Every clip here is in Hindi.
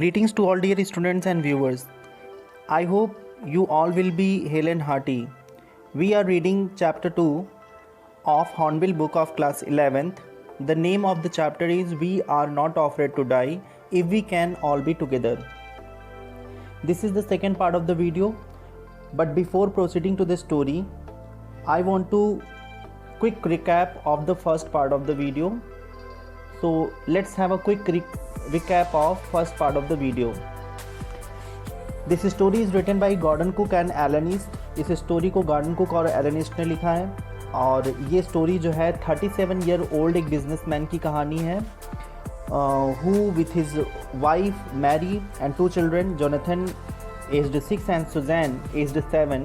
Greetings to all dear students and viewers. I hope you all will be hale and hearty. We are reading chapter 2 of Hornbill book of class 11th. The name of the chapter is We Are Not Afraid to Die If We Can All Be Together. This is the second part of the video, but before proceeding to the story, I want to quick recap of the first part of the video. So let's have a quick recap of first part of the video. This story is written by Gordon Cook and Alan East. इस स्टोरी को गॉर्डन कुक और एलन ईस्ट ने लिखा है और ये स्टोरी जो है 37 ईयर ओल्ड एक बिजनेसमैन की कहानी है who with his wife Mary and 2 children, Jonathan aged 6 and Suzanne aged 7,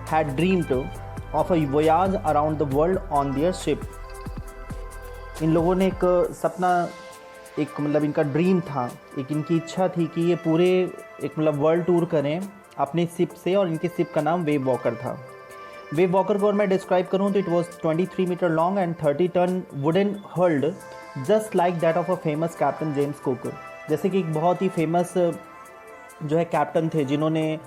had dreamed of a voyage around the world on their ship. इन लोगों ने एक सपना, एक मतलब इनका ड्रीम था, एक इनकी इच्छा थी कि ये पूरे एक मतलब वर्ल्ड टूर करें अपनी शिप से, और इनकी शिप का नाम वेव वॉकर था। वेव वॉकर को और मैं डिस्क्राइब करूं तो it was 23 metre long and 30 ton wooden hulled, just like that of a famous captain James Cook. जैसे कि एक बहुत ही फेमस जो है कैप्टन थे जिन्होंने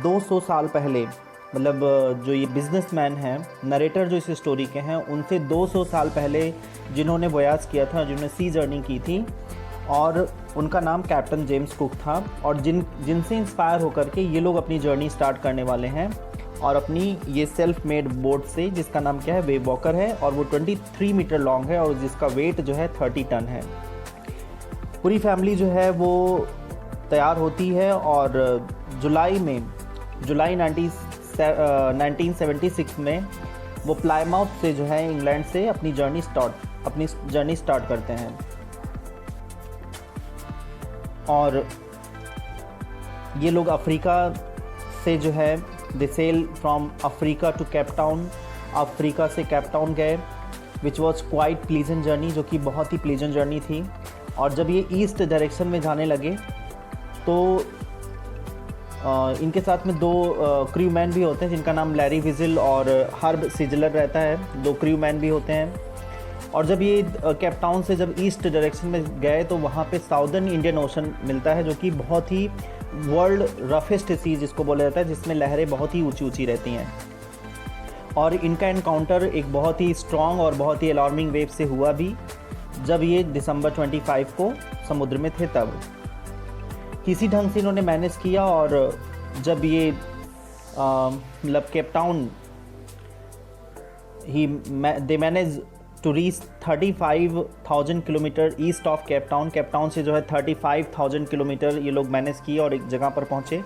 200 साल पहले, मतलब जो ये बिजनेसमैन हैं, नरेटर जो इस स्टोरी के हैं, उनसे 200 साल पहले जिन्होंने वोयाज किया था, जिन्होंने सी जर्नी की थी, और उनका नाम कैप्टन जेम्स कुक था। और जिनसे इंस्पायर होकर के ये लोग अपनी जर्नी स्टार्ट करने वाले हैं और अपनी ये सेल्फ मेड बोट से, जिसका नाम क्या है, वेव वॉकर है, और वो 23 मीटर लॉन्ग है और जिसका वेट जो है 30 टन है। पूरी फैमिली जो है वो तैयार होती है और जुलाई 1976 में वो प्लायमाउथ से जो है इंग्लैंड से अपनी जर्नी स्टार्ट करते हैं। और ये लोग अफ्रीका से जो है they sail from Africa to Cape Town, Africa से केप टाउन गए, which was quite pleasant journey, जो कि बहुत ही प्लीजेंट जर्नी थी। और जब ये ईस्ट डायरेक्शन में जाने लगे तो इनके साथ में 2 क्रू मैन भी होते हैं जिनका नाम लैरी विजिल और हर्ब सिजलर रहता है, 2 क्रू मैन भी होते हैं। और जब ये केप टाउन से जब ईस्ट डायरेक्शन में गए तो वहाँ पे साउदर्न इंडियन ओशन मिलता है, जो कि बहुत ही वर्ल्ड रफेस्ट सी जिसको बोला जाता है, जिसमें लहरें बहुत ही ऊंची ऊंची रहती हैं। और इनका एनकाउंटर एक बहुत ही स्ट्रॉन्ग और बहुत ही अलार्मिंग वेव से हुआ भी, जब ये दिसंबर 25 को समुद्र में थे। तब किसी ढंग से इन्होंने मैनेज किया, और जब ये मतलब Cape Town they manage to reach 35,000 kilometre east of Cape Town से जो है 35,000 किलोमीटर ये लोग मैनेज किए और एक जगह पर पहुँचे।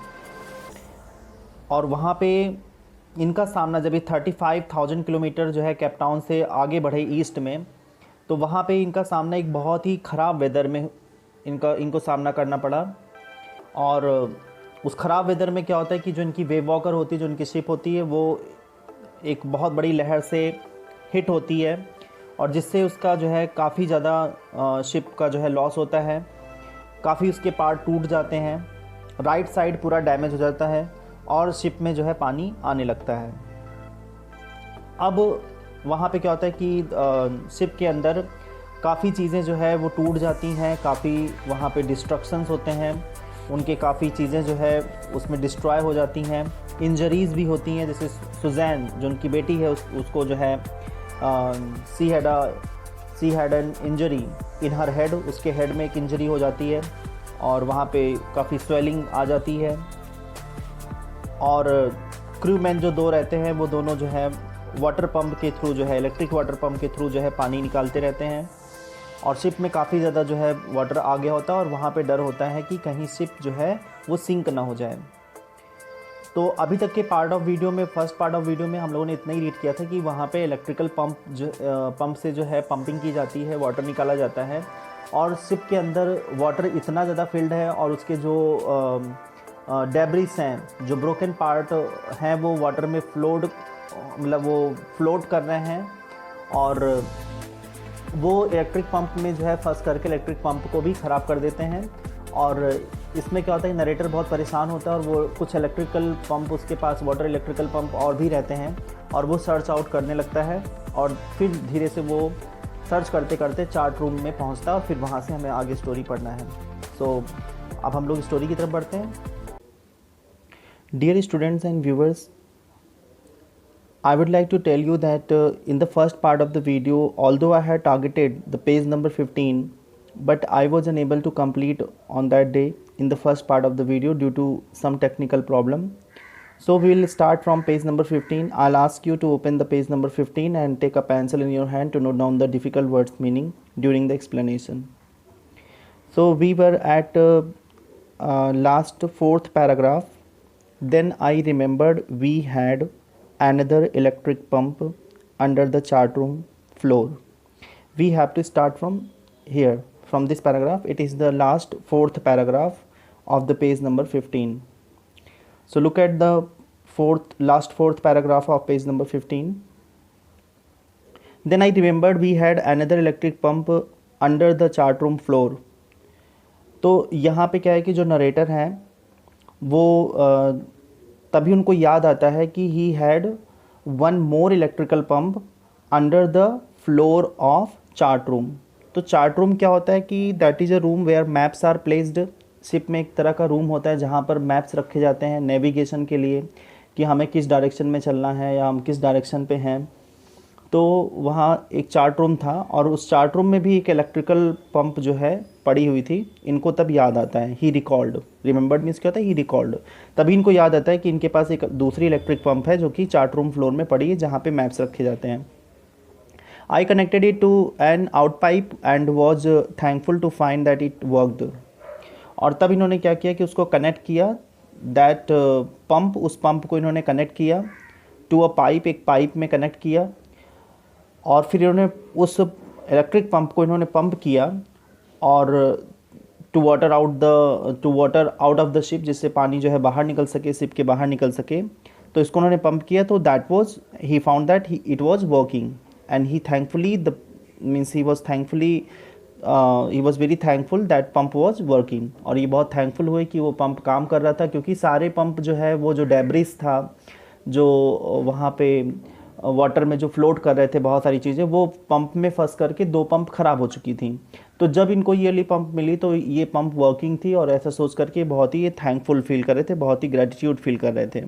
और वहाँ पे इनका सामना, जब ये 35,000 किलोमीटर जो है केप टाउन से आगे बढ़े ईस्ट में, तो वहाँ पे इनका सामना एक बहुत ही ख़राब वेदर में इनको सामना करना पड़ा। और उस ख़राब वेदर में क्या होता है कि जो इनकी वेव वॉकर होती है, जो इनकी शिप होती है, वो एक बहुत बड़ी लहर से हिट होती है, और जिससे उसका जो है काफ़ी ज़्यादा शिप का जो है लॉस होता है, काफ़ी उसके पार्ट टूट जाते हैं, राइट साइड पूरा डैमेज हो जाता है और शिप में जो है पानी आने लगता है। अब वहाँ पे क्या होता है कि शिप के अंदर काफ़ी चीज़ें जो है वो टूट जाती हैं, काफ़ी वहाँ पे डिस्ट्रक्शंस होते हैं, उनके काफ़ी चीज़ें जो है उसमें डिस्ट्रॉय हो जाती हैं, इंजरीज़ भी होती हैं। जैसे सुजैन जो उनकी बेटी है, उसको जो है she had an injury in her head, उसके हेड में एक इंजरी हो जाती है और वहाँ पे काफ़ी स्वेलिंग आ जाती है। और क्रू मैन जो 2 रहते हैं, वो दोनों जो है वाटर पंप के थ्रू, जो है इलेक्ट्रिक वाटर पंप के थ्रू जो है पानी निकालते रहते हैं, और शिप में काफ़ी ज़्यादा जो है वाटर आ गया होता है, और वहाँ पे डर होता है कि कहीं शिप जो है वो सिंक ना हो जाए। तो अभी तक के फर्स्ट पार्ट ऑफ वीडियो में हम लोगों ने इतना ही रीड किया था कि वहाँ पे इलेक्ट्रिकल पंप से जो है पंपिंग की जाती है, वाटर निकाला जाता है, और शिप के अंदर वाटर इतना ज़्यादा फिल्ड है, और उसके जो डेब्रिस हैं, जो ब्रोकन पार्ट हैं, वो वाटर में फ्लोट कर रहे हैं, और वो इलेक्ट्रिक पंप में जो है फंस करके इलेक्ट्रिक पंप को भी ख़राब कर देते हैं। और इसमें क्या होता है, नरेटर बहुत परेशान होता है, और वो कुछ इलेक्ट्रिकल पंप उसके पास, वाटर इलेक्ट्रिकल पंप और भी रहते हैं, और वो सर्च आउट करने लगता है, और फिर धीरे से वो सर्च करते करते चार्ट रूम में पहुंचता है और फिर वहां से हमें आगे स्टोरी पढ़ना है। सो अब हम लोग स्टोरी की तरफ बढ़ते हैं. Dear students and viewers, I would like to tell you that in the first part of the video, although I had targeted the page number 15, but I was unable to complete on that day in the first part of the video due to some technical problem. So we will start from page number 15. I'll ask you to open the page number 15 and take a pencil in your hand to note down the difficult words meaning during the explanation. So we were at last fourth paragraph. Then I remembered we had another electric pump under the chart room floor. We have to start from here, from this paragraph. It is the last fourth paragraph of the page number 15. So look at the last fourth paragraph of page number 15. Then I remembered we had another electric pump under the chart room floor. तो यहाँ पे क्या है कि जो नरेटर हैं वो तभी उनको याद आता है कि he had one more electrical pump under the floor of chart room. तो चार्ट रूम क्या होता है कि that is a room where maps are placed. Ship में एक तरह का रूम होता है जहाँ पर मैप्स रखे जाते हैं नेविगेशन के लिए कि हमें किस डायरेक्शन में चलना है या हम किस डायरेक्शन पे हैं. तो वहाँ एक चार्ट रूम था और उस चार्ट रूम में भी एक इलेक्ट्रिकल पंप जो है पड़ी हुई थी. इनको तब याद आता है, ही रिकॉल्ड. रिमेंबर्ड मीन्स क्या होता है, ही रिकॉल्ड. तभी इनको याद आता है कि इनके पास एक दूसरी इलेक्ट्रिक पंप है जो कि चार्ट रूम फ्लोर में पड़ी है जहाँ पे मैप्स रखे जाते हैं. I connected it to an out pipe and was thankful to find that it worked. और तब इन्होंने क्या किया कि उसको कनेक्ट किया, दैट पंप, उस पंप को इन्होंने कनेक्ट किया टू अ पाइप, एक पाइप में कनेक्ट किया. और फिर इन्होंने उस इलेक्ट्रिक पंप को इन्होंने पंप किया और to water out of the ship, जिससे पानी जो है बाहर निकल सके, शिप के बाहर निकल सके. तो इसको उन्होंने पंप किया. तो that was, he found that it was working and he thankfully he was very thankful that pump was working. और ये बहुत थैंकफुल हुए कि वो पंप काम कर रहा था, क्योंकि सारे पंप जो है वो जो डेब्रिस था जो वहाँ पे वाटर में जो फ्लोट कर रहे थे बहुत सारी चीज़ें, वो पंप में फंस करके 2 पंप ख़राब हो चुकी थी. तो जब इनको ये वाली पंप मिली तो ये पंप वर्किंग थी और ऐसा सोच करके बहुत ही ये थैंकफुल फील कर रहे थे, बहुत ही ग्रेटिट्यूड फील कर रहे थे.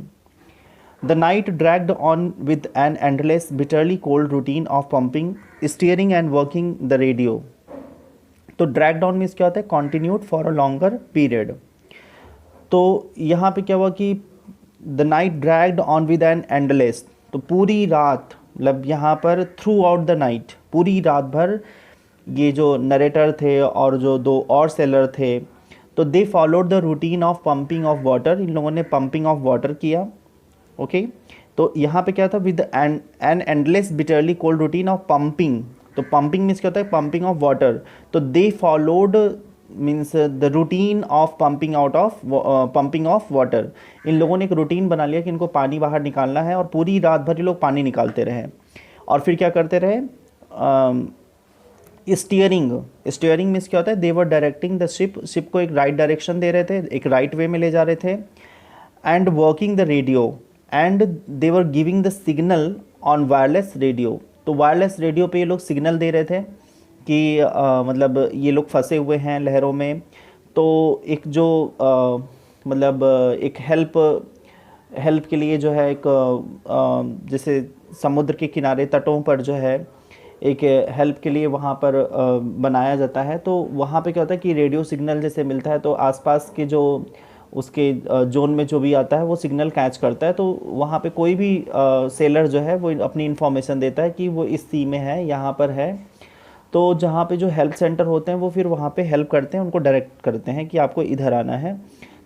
The night dragged on with an endless bitterly cold routine of pumping, steering and working the radio. तो ड्रैग्ड ऑन मीन्स क्या होता है, continued for a longer period. तो यहाँ पे क्या हुआ कि the night dragged on with an endless, तो पूरी रात, मतलब यहाँ पर थ्रू आउट द नाइट, पूरी रात भर ये जो नरेटर थे और जो 2 और सेलर थे, तो they followed the routine of pumping of water. इन लोगों ने पंपिंग ऑफ वाटर किया. ओके तो यहाँ पे क्या था, with an endless bitterly cold routine of pumping. तो पंपिंग मीन्स क्या होता है, पंपिंग ऑफ वाटर. तो they followed means the routine of pumping of water. इन लोगों ने एक रूटीन बना लिया कि इनको पानी बाहर निकालना है और पूरी रात भर ये लोग पानी निकालते रहे. और फिर क्या करते रहे, स्टीयरिंग मीन्स क्या होता है, दे वर डायरेक्टिंग द शिप को एक राइट डायरेक्शन दे रहे थे, एक राइट वे में ले जा रहे थे. And working the radio and they were giving the signal on wireless radio. तो वायरलेस रेडियो पे ये लोग सिग्नल दे रहे थे कि मतलब ये लोग फंसे हुए हैं लहरों में. तो एक जो मतलब एक हेल्प के लिए जो है एक जैसे समुद्र के किनारे तटों पर जो है एक हेल्प के लिए वहाँ पर बनाया जाता है. तो वहाँ पे क्या होता है कि रेडियो सिग्नल जैसे मिलता है तो आसपास के जो उसके जोन में जो भी आता है वो सिग्नल कैच करता है. तो वहाँ पे कोई भी सेलर जो है वो अपनी इन्फॉर्मेशन देता है कि वो इस सी में है, यहाँ पर है. तो जहाँ पे जो हेल्प सेंटर होते हैं वो फिर वहाँ पे हेल्प करते हैं, उनको डायरेक्ट करते हैं कि आपको इधर आना है.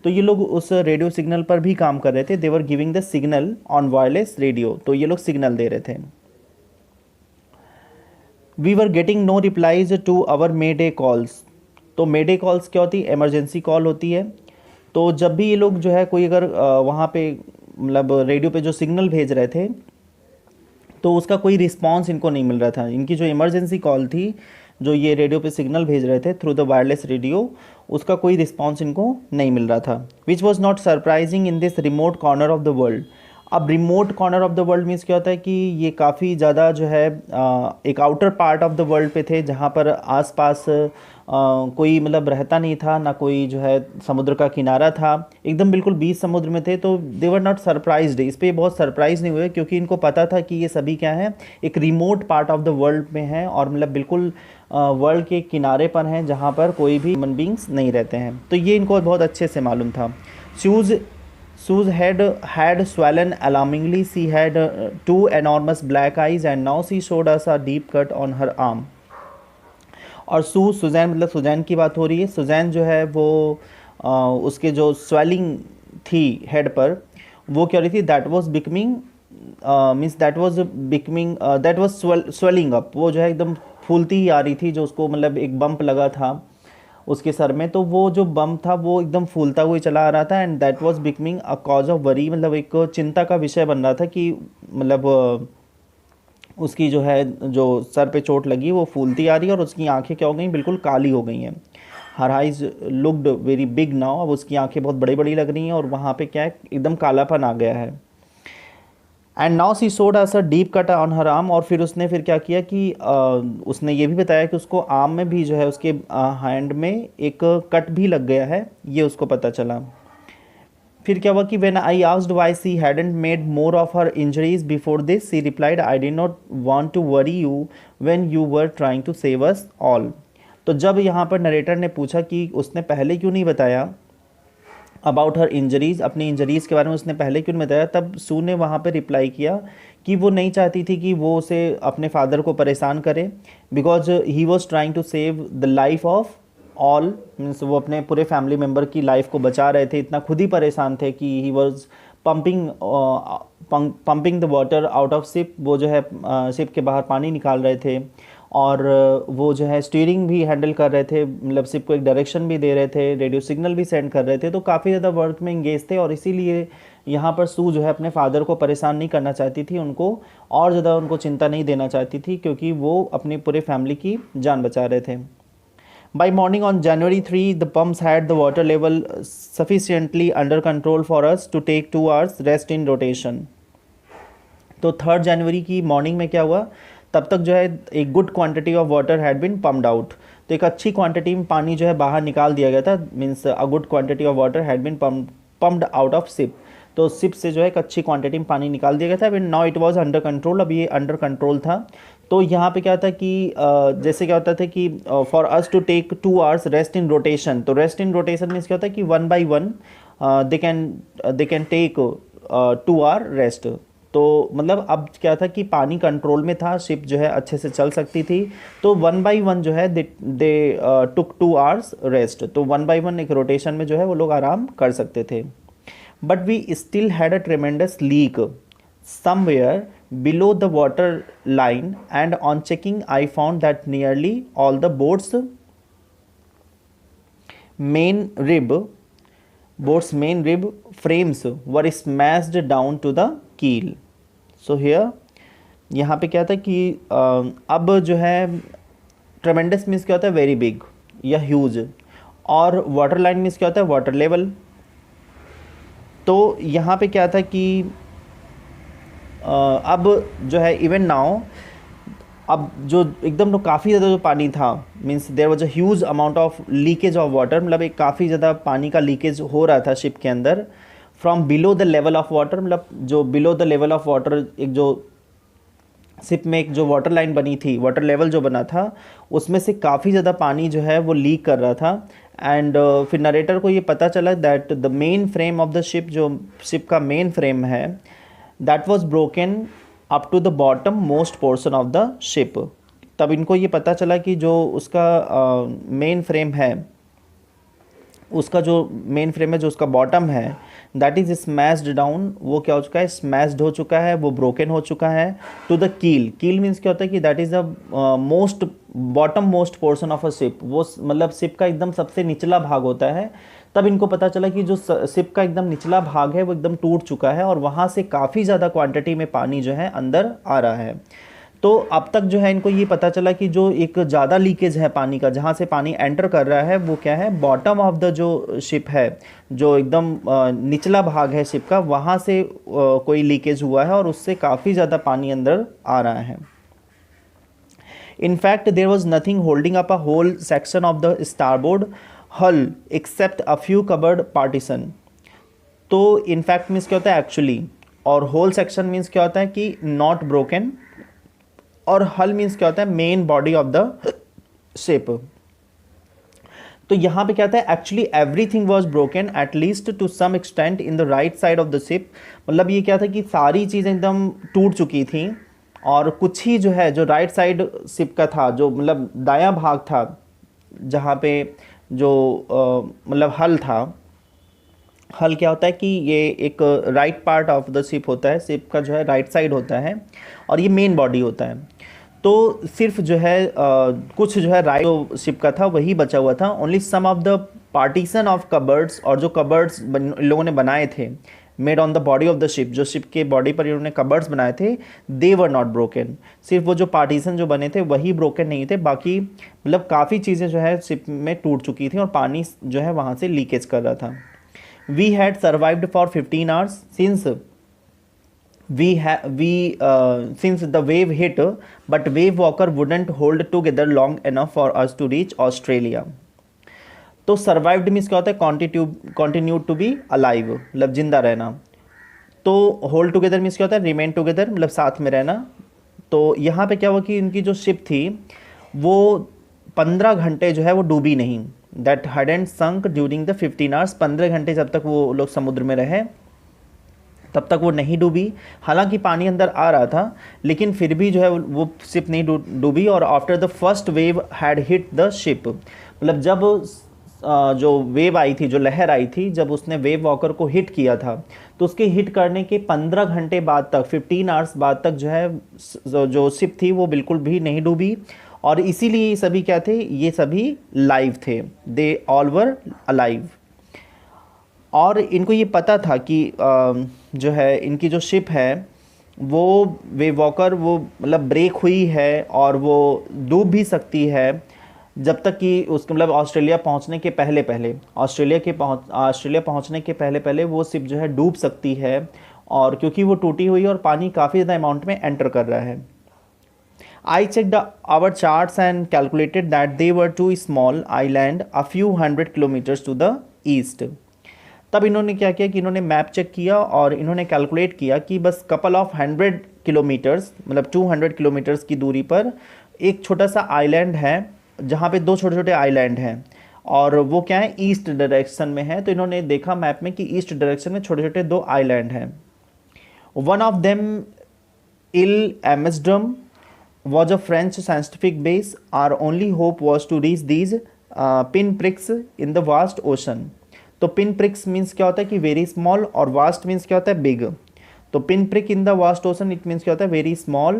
तो ये लोग उस रेडियो सिग्नल पर भी काम कर रहे थे. They were giving the signal on wireless radio. तो ये लोग सिग्नल दे रहे थे. We were getting no replies to our mayday calls. तो मेडे कॉल्स क्या होती है, इमरजेंसी कॉल होती है. तो जब भी ये लोग जो है कोई अगर वहाँ पे मतलब रेडियो पे जो सिग्नल भेज रहे थे तो उसका कोई रिस्पांस इनको नहीं मिल रहा था. इनकी जो इमरजेंसी कॉल थी, जो ये रेडियो पे सिग्नल भेज रहे थे थ्रू द वायरलेस रेडियो, उसका कोई रिस्पांस इनको नहीं मिल रहा था. Which was not surprising in this remote corner of the world. अब remote corner of the world means क्या होता है कि ये काफ़ी ज़्यादा जो है एक outer part of the world पे थे, जहाँ पर आसपास कोई मतलब रहता नहीं था, ना कोई जो है समुद्र का किनारा था, एकदम बिल्कुल बीच समुद्र में थे। तो दे वर नॉट सरप्राइज्ड, इस पे बहुत सरप्राइज नहीं हुए, क्योंकि इनको पता था कि ये सभी क्या है, एक remote part of the world में हैं, और मतलब बिल्कुल वर्ल्ड के किनारे पर हैं, जहाँ पर कोई भी ह्यूमन बींग्स नहीं रहते हैं। तो ये इनको बहुत अच्छे से मालूम था। Sue's head had swollen alarmingly. She had two enormous black eyes, and now she showed us a deep cut on her arm. और सुजैन मतलब सुजैन की बात हो रही है। सुजैन जो है वो उसके जो स्वेलिंग थी हेड पर, वो क्या हो रही थी, that was becoming means that was swelling up, वो जो है एकदम फूलती ही आ रही थी, जो उसको मतलब एक बम्प लगा था उसके सर में, तो वो जो बम था वो एकदम फूलता हुआ चला आ रहा था। And that was becoming a cause of worry, मतलब एक चिंता का विषय बन रहा था कि मतलब उसकी जो है जो सर पे चोट लगी वो फूलती आ रही है, और उसकी आंखें क्या हो गई, बिल्कुल काली हो गई हैं। Her eyes looked very big now, अब उसकी आंखें बहुत बड़ी बड़ी लग रही हैं, और वहाँ पे क्या है, एकदम कालापन आ गया है। And now see showed us a deep cut on her arm, और फिर उसने फिर क्या किया कि उसने ये भी बताया कि उसको आर्म में भी जो है, उसके हैंड में एक कट भी लग गया है, ये उसको पता चला। फिर क्या हुआ कि when I asked why she hadn't made more of her injuries before this, she replied I did not want to worry you when you were trying to save us all. तो जब यहाँ पर नरेटर ने पूछा कि उसने पहले क्यों नहीं बताया अबाउट हर इंजरीज़, अपनी इंजरीज़ के बारे में उसने पहले क्यों नहीं बताया, तब सू ने वहाँ पे रिप्लाई किया कि वो नहीं चाहती थी कि वो उसे अपने फादर को परेशान करे, because he was trying to save the life of all, means वो अपने पूरे फैमिली मेम्बर की लाइफ को बचा रहे थे, इतना खुद ही परेशान थे कि he was pumping the water out of ship, वो जो है शिप के बाहर पानी निकाल रहे थे, और वो जो है स्टीयरिंग भी हैंडल कर रहे थे, मतलब शिप को एक डायरेक्शन भी दे रहे थे, रेडियो सिग्नल भी सेंड कर रहे थे, तो काफ़ी ज़्यादा वर्क में इंगेज थे। और इसीलिए यहाँ पर सू जो है अपने फादर को परेशान नहीं करना चाहती थी, उनको और ज़्यादा उनको चिंता नहीं देना चाहती थी, क्योंकि वो अपनी पूरे फैमिली की जान बचा रहे थे। By morning on January 3, the pumps had the water level sufficiently under control for us to take 2 hours rest in rotation. तो 3 जनवरी की मॉर्निंग में क्या हुआ, तब तक जो है एक good quantity of water had been pumped out, तो एक अच्छी क्वांटिटी में पानी जो है बाहर निकाल दिया गया था, means a good quantity of water had been pumped out of ship, तो शिप से जो है एक अच्छी क्वांटिटी में पानी निकाल दिया गया था। And now it was under control, अब ये अंडर कंट्रोल था। तो यहाँ पे क्या था कि जैसे क्या होता था कि for us to take 2 hours rest in rotation, तो रेस्ट इन रोटेशन मीन्स क्या होता है कि 1 by 1 they can take 2 hour rest. तो मतलब अब क्या था कि पानी कंट्रोल में था, शिप जो है अच्छे से चल सकती थी, तो 1 by 1 जो है दे टुक 2 आवर्स रेस्ट, तो 1 by 1 एक रोटेशन में जो है वो लोग आराम कर सकते थे। But we still had a tremendous leak somewhere below the water line, and on checking I found that nearly all the boat's main rib frames were smashed down to the keel. So here यहाँ पे क्या था कि अब जो है ट्रेमेंडस मीन्स क्या होता है, वेरी बिग या ह्यूज, और वाटर लाइन मीन्स क्या होता है, वाटर लेवल। तो यहाँ पे क्या था कि अब जो है इवन नाउ, अब जो एकदम तो काफ़ी ज़्यादा जो पानी था, means there was a huge amount of leakage of water, मतलब एक काफ़ी ज़्यादा पानी का लीकेज हो रहा था शिप के अंदर, from below the level of water, मतलब जो below the level of water, एक जो शिप में एक जो वाटर लाइन बनी थी, वाटर लेवल जो बना था, उसमें से काफ़ी ज़्यादा पानी जो है वो लीक कर रहा था। एंड फिर नरेटर को ये पता चला that the main frame of the ship, जो शिप का मेन फ्रेम है, that was broken up to the bottom most portion of the ship. तब इनको ये पता चला कि जो उसका मेन फ्रेम है, उसका जो मेन फ्रेम है, जो उसका बॉटम है, दैट इज़ स्मैश्ड डाउन, वो क्या हो चुका है, स्मैश्ड हो चुका है, वो ब्रोकन हो चुका है टू द कील। कील मीन्स क्या होता है कि that is the most bottom most portion of a ship, वो मतलब शिप का एकदम सबसे निचला भाग होता है। तब इनको पता चला कि जो शिप का एकदम निचला भाग है वो एकदम टूट चुका है, और वहाँ से काफ़ी ज़्यादा क्वांटिटी में पानी जो है अंदर आ रहा है। तो अब तक जो है इनको ये पता चला कि जो एक ज़्यादा लीकेज है पानी का, जहाँ से पानी एंटर कर रहा है, वो क्या है, बॉटम ऑफ द जो शिप है, जो एकदम निचला भाग है शिप का, वहाँ से कोई लीकेज हुआ है और उससे काफ़ी ज़्यादा पानी अंदर आ रहा है. In fact, there was nothing holding up a whole section of the starboard hull except a few covered partition. तो in fact मीन्स क्या होता है actually, और whole section मीन्स क्या होता है कि not broken, और hull मीन्स क्या होता है main body of the ship. तो यहाँ पे क्या होता है, actually everything was broken at least to some extent in the right side of the ship. मतलब ये क्या था कि सारी चीज़ें एकदम टूट चुकी थी, और कुछ ही जो है जो राइट साइड शिप का था, जो मतलब दायां भाग था, जहाँ पे जो मतलब हल था. हल क्या होता है कि ये एक right part of the ship होता है, शिप का जो है राइट साइड होता है, और ये मेन बॉडी होता है. तो सिर्फ जो है कुछ जो है राइट जो शिप का था वही बचा हुआ था. Only some of the partition of cupboards, और जो कबर्ड्स लोगों ने बनाए थे made on the body of the ship, जो शिप के बॉडी पर इन्होंने कबर्ड्स बनाए थे, दे वर नॉट ब्रोकन. सिर्फ वो जो पार्टीशन जो बने थे वही ब्रोकन नहीं थे, बाकी मतलब काफ़ी चीज़ें जो है शिप में टूट चुकी थी और पानी जो है वहाँ से लीकेज कर रहा था. We had survived for 15 hours since since the wave hit, but wave walker wouldn't hold together long enough for us to reach Australia. तो सर्वाइव्ड मीन्स क्या होता है, कंटिन्यू टू बी अलाइव, मतलब जिंदा रहना. तो होल्ड टुगेदर मीन्स क्या होता है, रिमेन टुगेदर, मतलब साथ में रहना. तो यहाँ पे क्या हुआ कि इनकी जो शिप थी वो 15 घंटे जो है वो डूबी नहीं. That hadn't sunk during the 15 hours. 15 घंटे जब तक वो लोग समुद्र में रहे तब तक वो नहीं डूबी. हालांकि पानी अंदर आ रहा था, लेकिन फिर भी जो है वो शिप नहीं डूबी. और after the first wave had hit the ship, मतलब जब जो वेव आई थी, जो लहर आई थी, जब उसने वेव वॉकर को हिट किया था, तो उसके हिट करने के 15 घंटे बाद तक, 15 आवर्स बाद तक जो है जो शिप थी वो बिल्कुल भी नहीं डूबी. और इसीलिए ये सभी क्या थे, ये सभी लाइव थे. They all were alive. और इनको ये पता था कि जो है इनकी जो शिप है वो वेव वॉकर वो मतलब ब्रेक हुई है और वो डूब भी सकती है, जब तक कि उसके मतलब ऑस्ट्रेलिया पहुंचने के पहले ऑस्ट्रेलिया पहुंचने के पहले वो शिप जो है डूब सकती है. और क्योंकि वो टूटी हुई है और पानी काफ़ी ज़्यादा अमाउंट में एंटर कर रहा है. I checked our charts and calculated that they were two small island a few hundred kilometers to the east. तब इन्होंने क्या किया कि इन्होंने मैप चेक किया और इन्होंने कैलकुलेट किया कि बस कपल ऑफ 100 किलोमीटर्स, मतलब 200 किलोमीटर्स की दूरी पर एक छोटा सा आइलैंड है, जहाँ पे दो छोटे छोटे आइलैंड हैं, और वो क्या है, ईस्ट डायरेक्शन में है. तो इन्होंने देखा मैप में कि ईस्ट डायरेक्शन में छोटे छोटे दो आइलैंड हैं. One of them Île Amsterdam was a French scientific base. Our only hope was to reach these pinpricks in the vast ocean. तो pinpricks means क्या होता है कि very small, और vast means क्या होता है big. तो pinprick in the vast ocean it means क्या होता है very small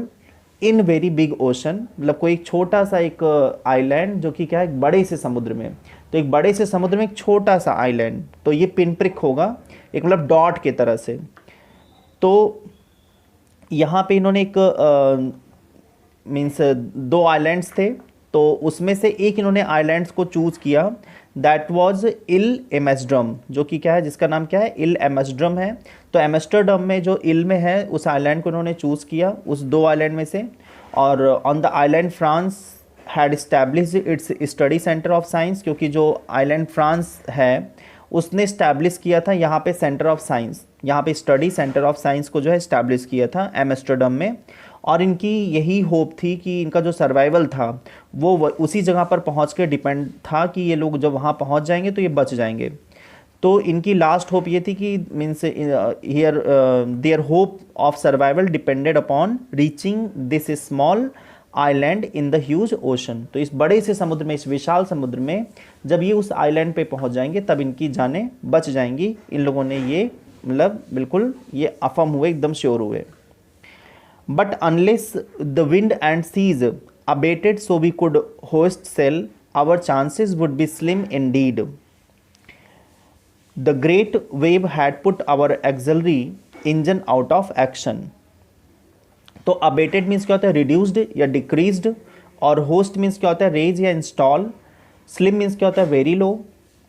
in very big ocean, मतलब कोई एक छोटा सा एक आइलैंड जो कि क्या है एक बड़े से समुद्र में. तो एक बड़े से समुद्र में एक छोटा सा आइलैंड, तो ये pinprick होगा, एक मतलब डॉट के तरह से. तो यहाँ पे इन्होंने एक मीन्स दो आइलैंड्स थे, तो उसमें से एक इन्होंने आइलैंड्स को चूज़ किया. दैट वाज इल एम्स्टर्डम, जो कि क्या है, जिसका नाम क्या है, इल एम्स्टर्डम है. तो एम्स्टर्डम में जो इल में है उस आइलैंड को इन्होंने चूज़ किया, उस दो आइलैंड में से. और on the island France had establish it's study centre of science, क्योंकि जो आइलैंड फ्रांस है उसने इस्टेब्लिश किया था यहाँ पे सेंटर ऑफ साइंस, यहाँ पे स्टडी सेंटर ऑफ साइंस को जो है इस्टेब्लिश किया था एम्स्टर्डम में. और इनकी यही होप थी कि इनका जो सर्वाइवल था वो उसी जगह पर पहुंच के डिपेंड था कि ये लोग जब वहाँ पहुंच जाएंगे तो ये बच जाएंगे. तो इनकी लास्ट होप ये थी कि means here there hope of survival depended upon reaching this small island in the huge ocean. तो इस बड़े से समुद्र में, इस विशाल समुद्र में जब ये उस आइलैंड पे पहुंच जाएंगे तब इनकी जानें बच जाएंगी. इन लोगों ने ये मतलब बिल्कुल ये अफर्म हुए, एकदम श्योर हुए. But unless the wind and seas abated so we could hoist sail, our chances would be slim indeed. The great wave had put our auxiliary engine out of action. तो अबेटेड मीन्स क्या होता है, रिड्यूस्ड या डिक्रीज्ड, और होस्ट मीन्स क्या होता है, रेज या इंस्टॉल, स्लिम मीन्स क्या होता है, वेरी लो,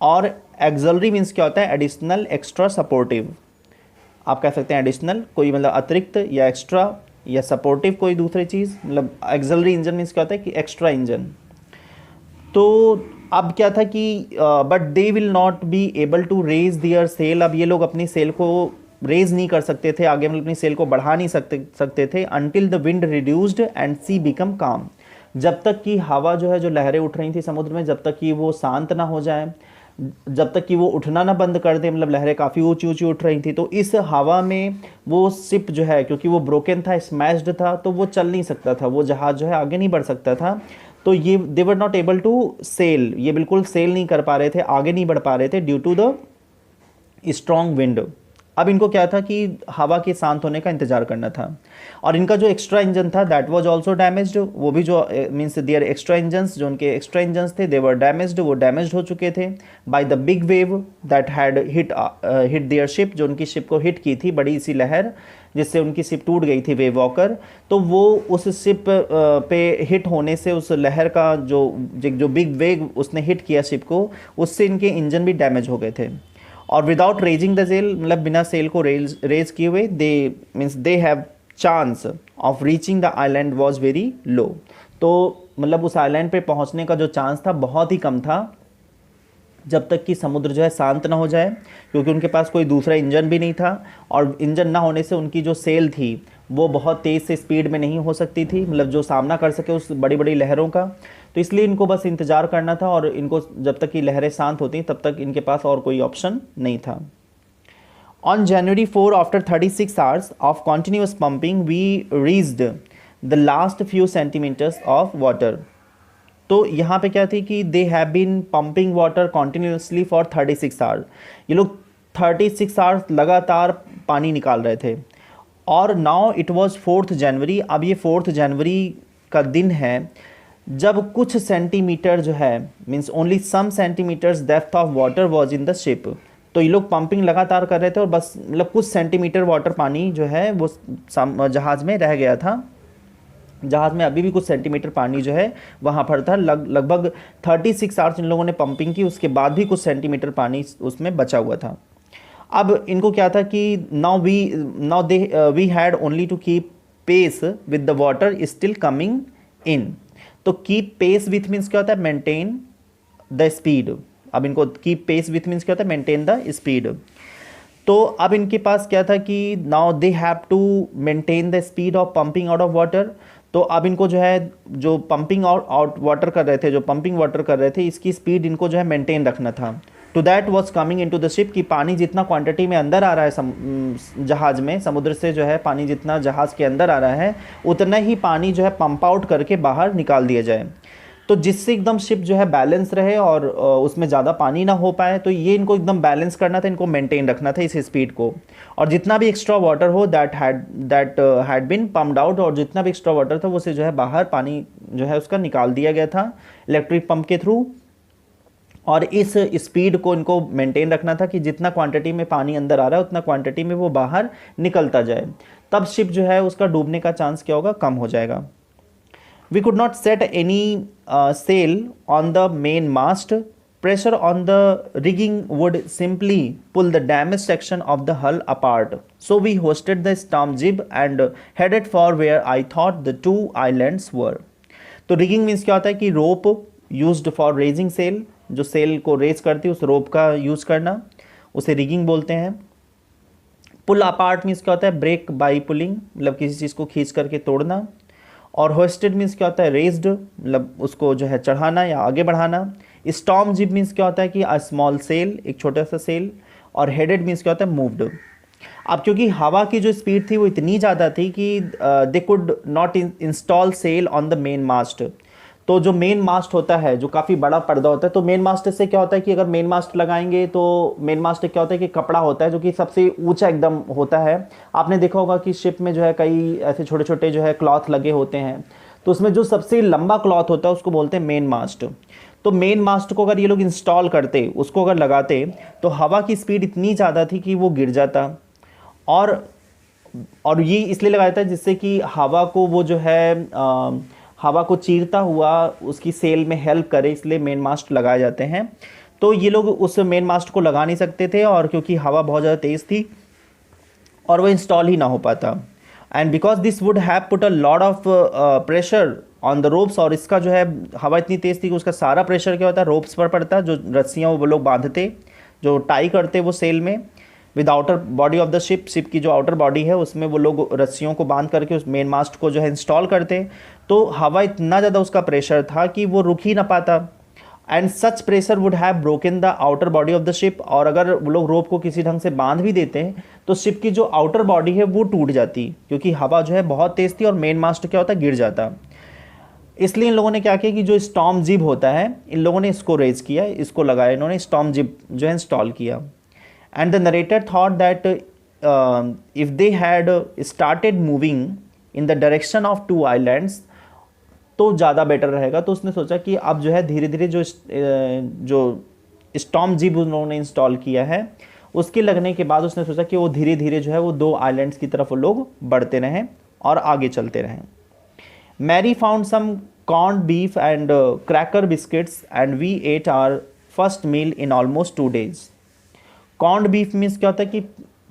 और एक्सलरी मीन्स क्या होता है, एडिशनल, एक्स्ट्रा, सपोर्टिव। आप कह सकते हैं एडिशनल कोई मतलब अतिरिक्त, या एक्स्ट्रा, या सपोर्टिव कोई दूसरी चीज़, मतलब एक्सलरी इंजन मीन्स क्या होता है कि एक्स्ट्रा इंजन। तो अब क्या था कि but they will not be able to raise their sail, अब ये लोग अपनी सेल को रेज नहीं कर सकते थे आगे, मतलब अपनी सेल को बढ़ा नहीं सकते थे, until the wind reduced and sea become calm, जब तक कि हवा जो है, जो लहरें उठ रही थी समुद्र में, जब तक कि वो शांत ना हो जाए, जब तक कि वो उठना ना बंद कर दे, मतलब लहरें काफ़ी ऊंची ऊंची उठ रही थी। तो इस हवा में वो शिप जो है, क्योंकि वो ब्रोकन था, स्मैश्ड था, तो वो चल नहीं सकता था, वो जहाज़ जो है आगे नहीं बढ़ सकता था। तो ये they were not able to sail, ये बिल्कुल सेल नहीं कर पा रहे थे, आगे नहीं बढ़ पा रहे थे, due to the strong wind. अब इनको क्या था कि हवा के शांत होने का इंतजार करना था। और इनका जो एक्स्ट्रा इंजन था दैट वाज आल्सो डैमेज्ड, वो भी जो मींस देयर एक्स्ट्रा इंजन्स, जो उनके एक्स्ट्रा इंजन्स थे, दे वर डैमेज्ड, वो डैमेज्ड हो चुके थे by the big wave that had hit their ship, जो उनकी शिप को हिट की थी बड़ी सी लहर, जिससे उनकी शिप टूट गई थी, वेव वॉकर। तो वो उस शिप पे हिट होने से, उस लहर का जो बिग वेव उसने हिट किया शिप को, उससे इनके इंजन भी डैमेज हो गए थे। और विदाउट रेजिंग द सेल, मतलब बिना सेल को रेज किए हुए, they have chance of reaching the island was very low. तो मतलब उस आइलैंड पे पहुंचने का जो चांस था बहुत ही कम था, जब तक कि समुद्र जो है शांत ना हो जाए, क्योंकि उनके पास कोई दूसरा इंजन भी नहीं था, और इंजन ना होने से उनकी जो सेल थी वो बहुत तेज़ से स्पीड में नहीं हो सकती थी, मतलब जो सामना कर सके उस बड़ी बड़ी लहरों का। तो इसलिए इनको बस इंतज़ार करना था, और इनको जब तक कि लहरें शांत होती तब तक इनके पास और कोई ऑप्शन नहीं था। On January 4, after 36 hours of continuous pumping, we reached the last few centimeters of water. तो यहाँ पे क्या थी कि they have been pumping water continuously for 36 hours, ये लोग 36 आवर्स लगातार पानी निकाल रहे थे। और नाउ इट वाज 4 जनवरी, अब ये 4 जनवरी का दिन है, जब कुछ सेंटीमीटर जो है, means only some centimetres depth of water was in the ship. तो ये लोग पंपिंग लगातार कर रहे थे, और बस मतलब कुछ सेंटीमीटर वाटर पानी जो है वो जहाज़ में रह गया था। जहाज़ में अभी भी कुछ सेंटीमीटर पानी जो है वहाँ पर था। लगभग 36 आवर्स इन लोगों ने पंपिंग की, उसके बाद भी कुछ सेंटीमीटर पानी उसमें बचा हुआ था। अब इनको क्या था कि now we had only to keep pace with the water still coming in. तो कीप पेस विथ मीन्स क्या होता है, मेंटेन द स्पीड। अब इनको कीप पेस विथ मीन्स क्या होता है, मेंटेन द स्पीड। तो अब इनके पास क्या था कि now they have to maintain the speed of pumping out of water. तो अब इनको जो है, जो पंपिंग आउट वाटर कर रहे थे, जो पंपिंग वाटर कर रहे थे, इसकी स्पीड इनको जो है मेंटेन रखना था। To that was coming in to the ship, कि पानी जितना क्वांटिटी में अंदर आ रहा है जहाज़ में, समुद्र से जो है पानी जितना जहाज़ के अंदर आ रहा है, उतना ही पानी जो है पंप आउट करके बाहर निकाल दिया जाए, तो जिससे एकदम शिप जो है बैलेंस रहे और उसमें ज़्यादा पानी ना हो पाए। तो ये इनको एकदम बैलेंस करना था, इनको मेंटेन रखना था इस स्पीड को। और जितना भी एक्स्ट्रा वाटर हो that had been pumped out, और जितना भी एक्स्ट्रा वाटर था उसे जो है बाहर पानी जो है उसका निकाल दिया गया था इलेक्ट्रिक पंप के थ्रू। और इस स्पीड को इनको मेंटेन रखना था कि जितना क्वांटिटी में पानी अंदर आ रहा है उतना क्वांटिटी में वो बाहर निकलता जाए, तब शिप जो है उसका डूबने का चांस क्या होगा, कम हो जाएगा। We could not set any sail on the main mast. Pressure on the rigging would simply pull the damaged section of the hull apart. So we hoisted the storm jib and headed for where I thought the two islands were. तो rigging means क्या होता है कि rope used for raising sail, जो सेल को रेज करती है उस रोप का यूज़ करना, उसे रिगिंग बोलते हैं। पुल अपार्ट मीन्स क्या होता है, ब्रेक बाई पुलिंग, मतलब किसी चीज़ को खींच करके तोड़ना। और होस्टेड मीन्स क्या होता है, रेज्ड, मतलब उसको जो है चढ़ाना या आगे बढ़ाना। स्टॉर्म जिब मीन्स क्या होता है कि अ स्मॉल सेल, एक छोटा सा सेल। और हेडेड मीन्स क्या होता है, मूव्ड। अब क्योंकि हवा की जो स्पीड थी वो इतनी ज़्यादा थी कि they could not install sail on the main mast. तो जो मेन मास्ट होता है, जो काफ़ी बड़ा पर्दा होता है, तो मेन मास्ट से क्या होता है कि अगर मेन मास्ट लगाएंगे तो मेन मास्ट क्या होता है कि कपड़ा होता है जो कि सबसे ऊंचा एकदम होता है। आपने देखा होगा कि शिप में जो है कई ऐसे छोटे छोटे जो है क्लॉथ लगे होते हैं, तो उसमें जो सबसे लंबा क्लॉथ होता है उसको बोलते हैं मेन मास्ट। तो मेन मास्ट को अगर ये लोग इंस्टॉल करते, उसको अगर लगाते, तो हवा की स्पीड इतनी ज़्यादा थी कि वो गिर जाता। और और ये इसलिए लगाया जाता है जिससे कि हवा को वो जो है हवा को चीरता हुआ उसकी सेल में हेल्प करे, इसलिए मेन मास्ट लगाए जाते हैं। तो ये लोग उस मेन मास्ट को लगा नहीं सकते थे, और क्योंकि हवा बहुत ज़्यादा तेज़ थी और वो इंस्टॉल ही ना हो पाता। And because this would have put a lot of pressure on the ropes, और इसका जो है हवा इतनी तेज़ थी कि उसका सारा प्रेशर क्या होता है, रोप्स पर पड़ता, जो रस्सियाँ वो लोग बांधते, जो टाई करते वो सेल में with outer body of the ship. Ship की जो आउटर बॉडी है उसमें वो लोग रस्सियों को बांध करके उस मेन मास्ट को जो है इंस्टॉल करते। तो हवा इतना ज़्यादा उसका प्रेशर था कि वो रुक ही ना पाता। And such pressure would have broken the outer body of the ship, और अगर वो लोग रोप को किसी ढंग से बांध भी देते हैं तो शिप की जो आउटर बॉडी है वो टूट जाती, क्योंकि हवा जो है बहुत तेज़ थी और मेन मास्ट क्या होता, गिर जाता। इसलिए इन लोगों ने क्या किया कि जो स्टॉर्म जिब होता है, इन लोगों ने इसको रेज किया, इसको लगाया इन्होंने, स्टॉर्म जिब जो है इंस्टॉल किया। And the narrator thought that if they had started moving in the direction of two islands तो ज़्यादा बेटर रहेगा। तो उसने सोचा कि अब जो है धीरे धीरे जो स्टॉर्म जिब उन लोगों ने इंस्टॉल किया है उसके लगने के बाद उसने सोचा कि वो धीरे धीरे जो है वो 2 आइलैंड्स की तरफ वो लोग बढ़ते रहें और आगे चलते रहें। Mary found some corn beef and cracker biscuits and we ate our first meal in almost 2 days। Corn beef means क्या होता है कि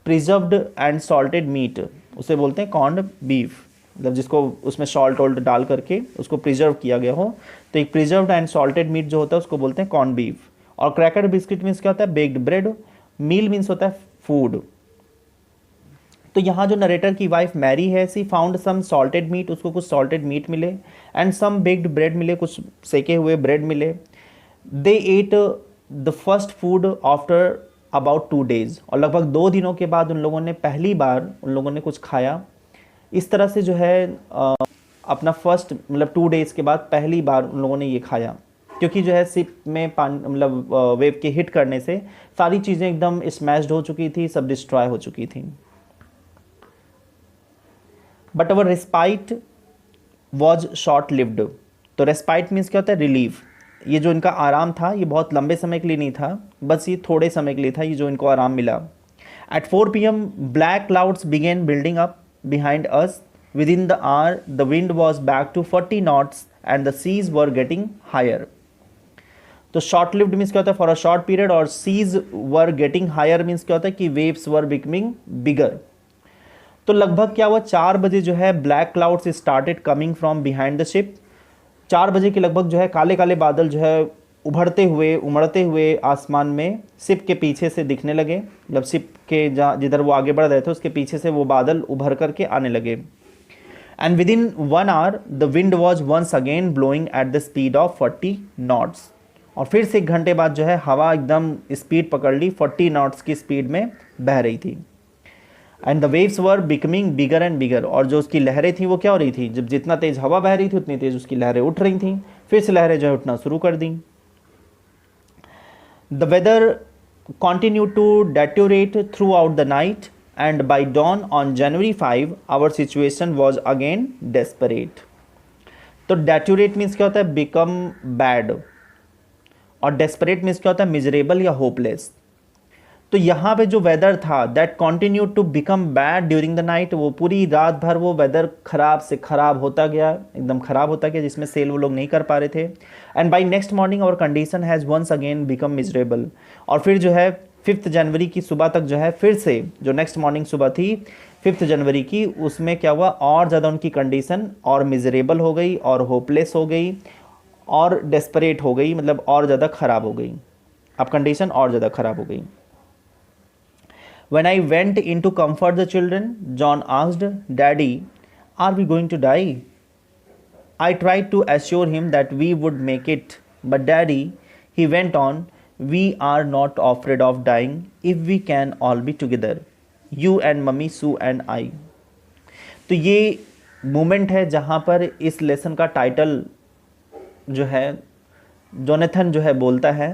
प्रिजर्व्ड एंड सॉल्टेड मीट, उसे बोलते हैं कॉर्न बीफ, मतलब जिसको उसमें सॉल्ट वोल्ट डाल करके उसको प्रिजर्व किया गया हो, तो एक प्रिजर्व्ड एंड सॉल्टेड मीट जो होता है उसको बोलते हैं कॉर्न बीफ। और क्रैकर बिस्किट मीन्स क्या होता है, बेक्ड ब्रेड। मील मीन्स होता है फूड। तो यहाँ जो नरेटर की वाइफ मैरी है, she found some salted meat, उसको कुछ सॉल्टेड मीट मिले, एंड सम बेक्ड ब्रेड मिले, कुछ सेके हुए ब्रेड मिले। They ate the first food after about 2 days, और लगभग 2 दिनों के बाद उन लोगों ने पहली बार उन लोगों ने कुछ खाया। इस तरह से जो है अपना फर्स्ट मतलब 2 days के बाद पहली बार उन लोगों ने ये खाया, क्योंकि जो है शिप में पानी मतलब वेव के हिट करने से सारी चीज़ें एकदम स्मैश्ड हो चुकी थी, सब डिस्ट्रॉय हो चुकी थी। But our respite was short lived. तो रेस्पाइट मीन्स क्या होता है, रिलीफ। ये जो इनका आराम था ये बहुत लंबे समय के लिए नहीं था, बस ये थोड़े समय के लिए था, ये जो इनको आराम मिला। At 4 PM black clouds began building up behind us. Within the hour, the wind was back to 40 knots and the seas were getting higher. तो शॉर्ट लिव्ड मीन्स क्या होता है, फॉर अ शॉर्ट पीरियड, और seas were getting higher means क्या होता है कि वेव्स वर बिकमिंग बिगर। तो लगभग क्या हुआ, 4 बजे जो है black clouds started coming from behind the ship. 4 बजे के लगभग जो है काले काले बादल जो है उभरते हुए उमड़ते हुए आसमान में शिप के पीछे से दिखने लगे, मतलब शिप के जहाँ जिधर वो आगे बढ़ रहे थे उसके पीछे से वो बादल उभर करके आने लगे। And within 1 hour, the wind was once again blowing at the speed of 40 knots. और फिर से 1 घंटे बाद जो है हवा एकदम स्पीड पकड़ ली, 40 नॉट्स की स्पीड में बह रही थी। And the waves were becoming bigger and bigger, और जो उसकी लहरें थी वो क्या हो रही थी, जब जितना तेज हवा बह रही थी उतनी तेज उसकी लहरें उठ रही थी, फिर से लहरें जो है उठना शुरू कर दी। The weather continued to deteriorate throughout the night, and by dawn on January 5 our situation was again desperate. तो deteriorate means क्या होता है, become bad, और desperate means क्या होता है, miserable या hopeless। तो यहाँ पे जो वेदर था that continued to become bad during the night, वो पूरी रात भर वो वेदर खराब से खराब होता गया, एकदम खराब होता गया, जिसमें सेल वो लोग नहीं कर पा रहे थे। And by next morning our condition has once again become miserable, और फिर जो है 5 जनवरी की सुबह तक जो है फिर से जो नेक्स्ट मॉर्निंग सुबह थी 5 जनवरी की, उसमें क्या हुआ, और ज़्यादा उनकी कंडीशन और मिजरेबल हो गई और होपलेस हो गई और डेस्परेट हो गई, मतलब और ज़्यादा ख़राब हो गई। अब कंडीशन और ज़्यादा ख़राब हो गई। When I went in to comfort the children, John asked, "Daddy, are we going to die?" I tried to assure him that we would make it. "But Daddy," he went on, "we are not afraid of dying if we can all be together. You and Mummy, Sue and I." तो ये मोमेंट है जहाँ पर इस लेसन का टाइटल जो है जोनाथन जो है बोलता है।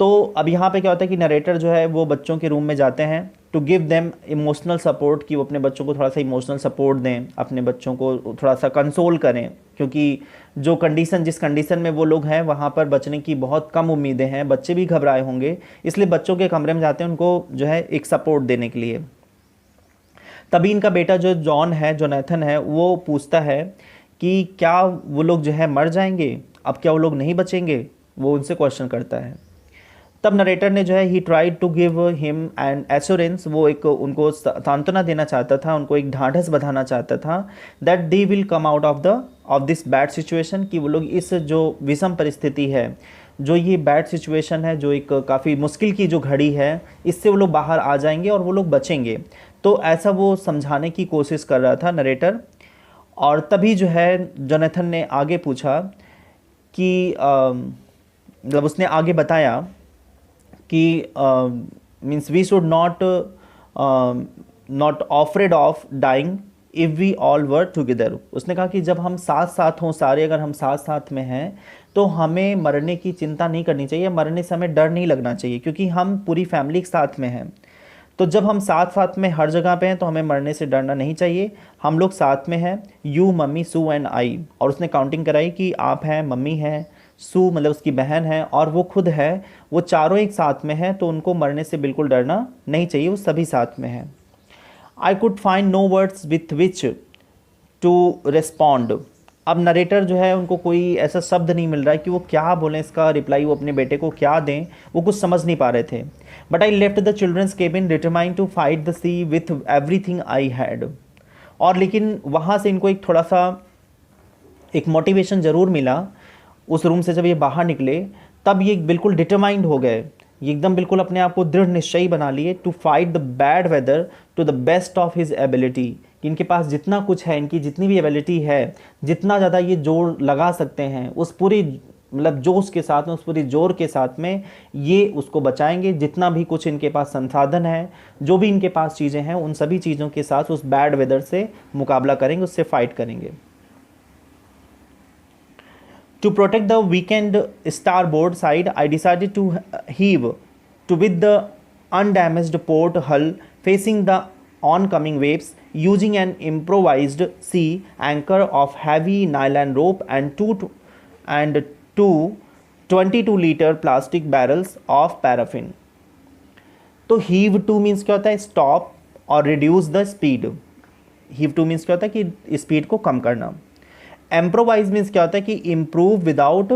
तो अब यहाँ पे क्या होता है कि नरेटर जो है वो बच्चों के रूम में जाते हैं to give them emotional support, कि वो अपने बच्चों को थोड़ा सा इमोशनल सपोर्ट दें, अपने बच्चों को थोड़ा सा कंसोल करें, क्योंकि जो कंडीशन जिस कंडीशन में वो लोग हैं वहाँ पर बचने की बहुत कम उम्मीदें हैं, बच्चे भी घबराए होंगे, इसलिए बच्चों के कमरे में जाते हैं उनको जो है एक सपोर्ट देने के लिए। तभी इनका बेटा जो जॉन है, जोनाथन है, वो पूछता है कि क्या वो लोग जो है मर जाएंगे, अब क्या वो लोग नहीं बचेंगे, वो उनसे क्वेश्चन करता है। तब नरेटर ने जो है he tried to give him an assurance, वो एक उनको सांत्वना देना चाहता था, उनको एक ढांढस बंधाना चाहता था that they will come out of this bad situation, कि वो लोग इस जो विषम परिस्थिति है, जो ये बैड सिचुएशन है, जो एक काफ़ी मुश्किल की जो घड़ी है, इससे वो लोग बाहर आ जाएंगे और वो लोग बचेंगे। तो ऐसा वो समझाने की कोशिश कर रहा था नरेटर। और तभी जो है जोनाथन ने आगे पूछा कि मतलब उसने आगे बताया कि means we should not afraid of dying if we all were together. उसने कहा कि जब हम साथ साथ हों सारे, अगर हम साथ साथ में हैं तो हमें मरने की चिंता नहीं करनी चाहिए, मरने से हमें डर नहीं लगना चाहिए, क्योंकि हम पूरी फैमिली के साथ में हैं। तो जब हम साथ साथ में हर जगह पे हैं तो हमें मरने से डरना नहीं चाहिए, हम लोग साथ में हैं, you, mummy, Sue and I. और उसने काउंटिंग कराई कि आप हैं, मम्मी हैं, सू मतलब उसकी बहन है, और वो खुद है, वो चारों एक साथ में हैं, तो उनको मरने से बिल्कुल डरना नहीं चाहिए, वो सभी साथ में हैं। I could find no words with which to respond. अब नरेटर जो है उनको कोई ऐसा शब्द नहीं मिल रहा है कि वो क्या बोलें, इसका रिप्लाई वो अपने बेटे को क्या दें, वो कुछ समझ नहीं पा रहे थे। But I left the children's cabin determined to fight the sea with everything I had. और लेकिन वहाँ से इनको एक थोड़ा सा एक मोटिवेशन ज़रूर मिला। उस रूम से जब ये बाहर निकले तब ये बिल्कुल डिटरमाइंड हो गए, ये एकदम बिल्कुल अपने आप को दृढ़ निश्चयी बना लिए to fight the bad weather to the best of his ability, कि इनके पास जितना कुछ है, इनकी जितनी भी एबिलिटी है, जितना ज़्यादा ये जोर लगा सकते हैं, उस पूरी मतलब जोश के साथ में, उस पूरी जोर के साथ में ये उसको बचाएंगे। जितना भी कुछ इनके पास संसाधन है, जो भी इनके पास चीज़ें हैं, उन सभी चीज़ों के साथ उस बैड वेदर से मुकाबला करेंगे, उससे फाइट करेंगे। To protect the weakened starboard side, I decided to heave to with the undamaged port hull facing the oncoming waves, using an improvised sea anchor of heavy nylon rope and two 22-liter plastic barrels of paraffin. तो heave to means क्या होता है, stop और reduce the speed। heave to means क्या होता है कि स्पीड को कम करना। एम्प्रोवाइज मीन्स क्या होता है कि इम्प्रूव विदाउट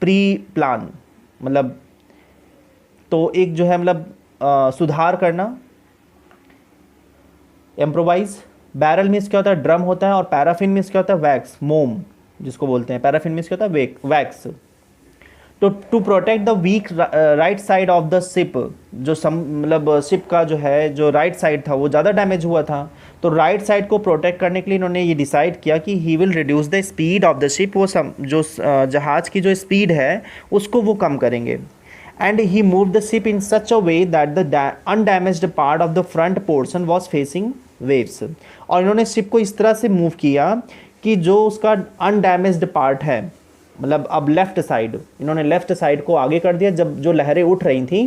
प्री प्लान, मतलब तो एक जो है मतलब सुधार करना। एम्प्रोवाइज। बैरल मीन्स क्या होता है, ड्रम होता है, और पैराफिन मीन्स क्या होता है, वैक्स, मोम जिसको बोलते हैं। पैराफिन मीन्स क्या होता है, वैक्स। तो to protect the weak right side of the ship, जो मतलब शिप का जो है जो राइट साइड था वो ज़्यादा डैमेज हुआ था, तो राइट साइड को प्रोटेक्ट करने के लिए इन्होंने ये डिसाइड किया कि he will reduce the speed of the ship, वो जो जहाज़ की जो स्पीड है उसको वो कम करेंगे। And he move the ship in such a way that the undamaged part of the front portion was facing waves. और इन्होंने शिप को इस तरह से मूव किया कि जो उसका अनडैमेज्ड पार्ट है, मतलब अब लेफ़्ट साइड, इन्होंने लेफ़्ट साइड को आगे कर दिया, जब जो लहरें उठ रही थी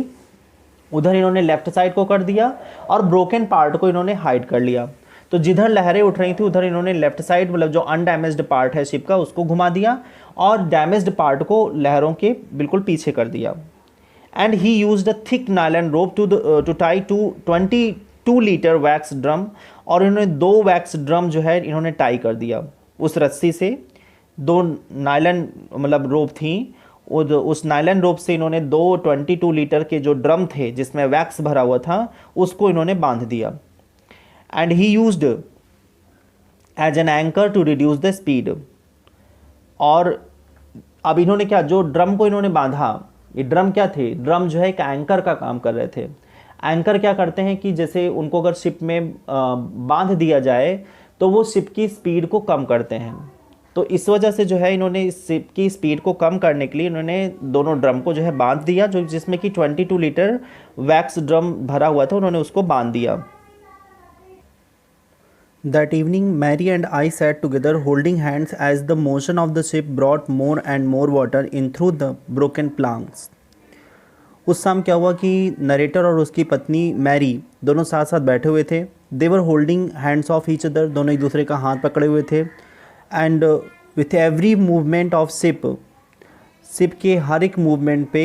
उधर इन्होंने लेफ़्ट साइड को कर दिया, और ब्रोकन पार्ट को इन्होंने हाइड कर लिया। तो जिधर लहरें उठ रही थी उधर इन्होंने लेफ़्ट साइड मतलब जो अनडैमेज्ड पार्ट है शिप का उसको घुमा दिया, और डैमेज्ड पार्ट को लहरों के बिल्कुल पीछे कर दिया। And he used a thick nylon rope to tie two 22 litre wax drum, और इन्होंने 2 वैक्स ड्रम जो है इन्होंने टाई कर दिया उस रस्सी से। 2 नायलन मतलब रोप थी, उस नायलन रोप से इन्होंने 2 22 लीटर के जो ड्रम थे जिसमें वैक्स भरा हुआ था उसको इन्होंने बांध दिया। And he used as an anchor to reduce the speed. और अब इन्होंने क्या, जो ड्रम को इन्होंने बांधा, ये ड्रम क्या थे, ड्रम जो है एक एंकर का काम कर रहे थे। एंकर क्या करते हैं कि जैसे उनको अगर शिप में बांध दिया जाए तो वो शिप की स्पीड को कम करते हैं। तो इस वजह से जो है इन्होंने इस शिप की स्पीड को कम करने के लिए इन्होंने दोनों ड्रम को जो है बांध दिया, जो जिसमें कि 22 लीटर वैक्स ड्रम भरा हुआ था, उन्होंने उसको बांध दिया। That evening, Mary and I sat together holding hands as the motion of the ship brought more and more water in through the broken planks. उस शाम क्या हुआ कि नरेटर और उसकी पत्नी मैरी दोनों साथ साथ बैठे हुए थे। They were holding hands of each other, दोनों एक दूसरे का हाथ पकड़े हुए थे। And with every movement of ship के हर एक मूवमेंट पे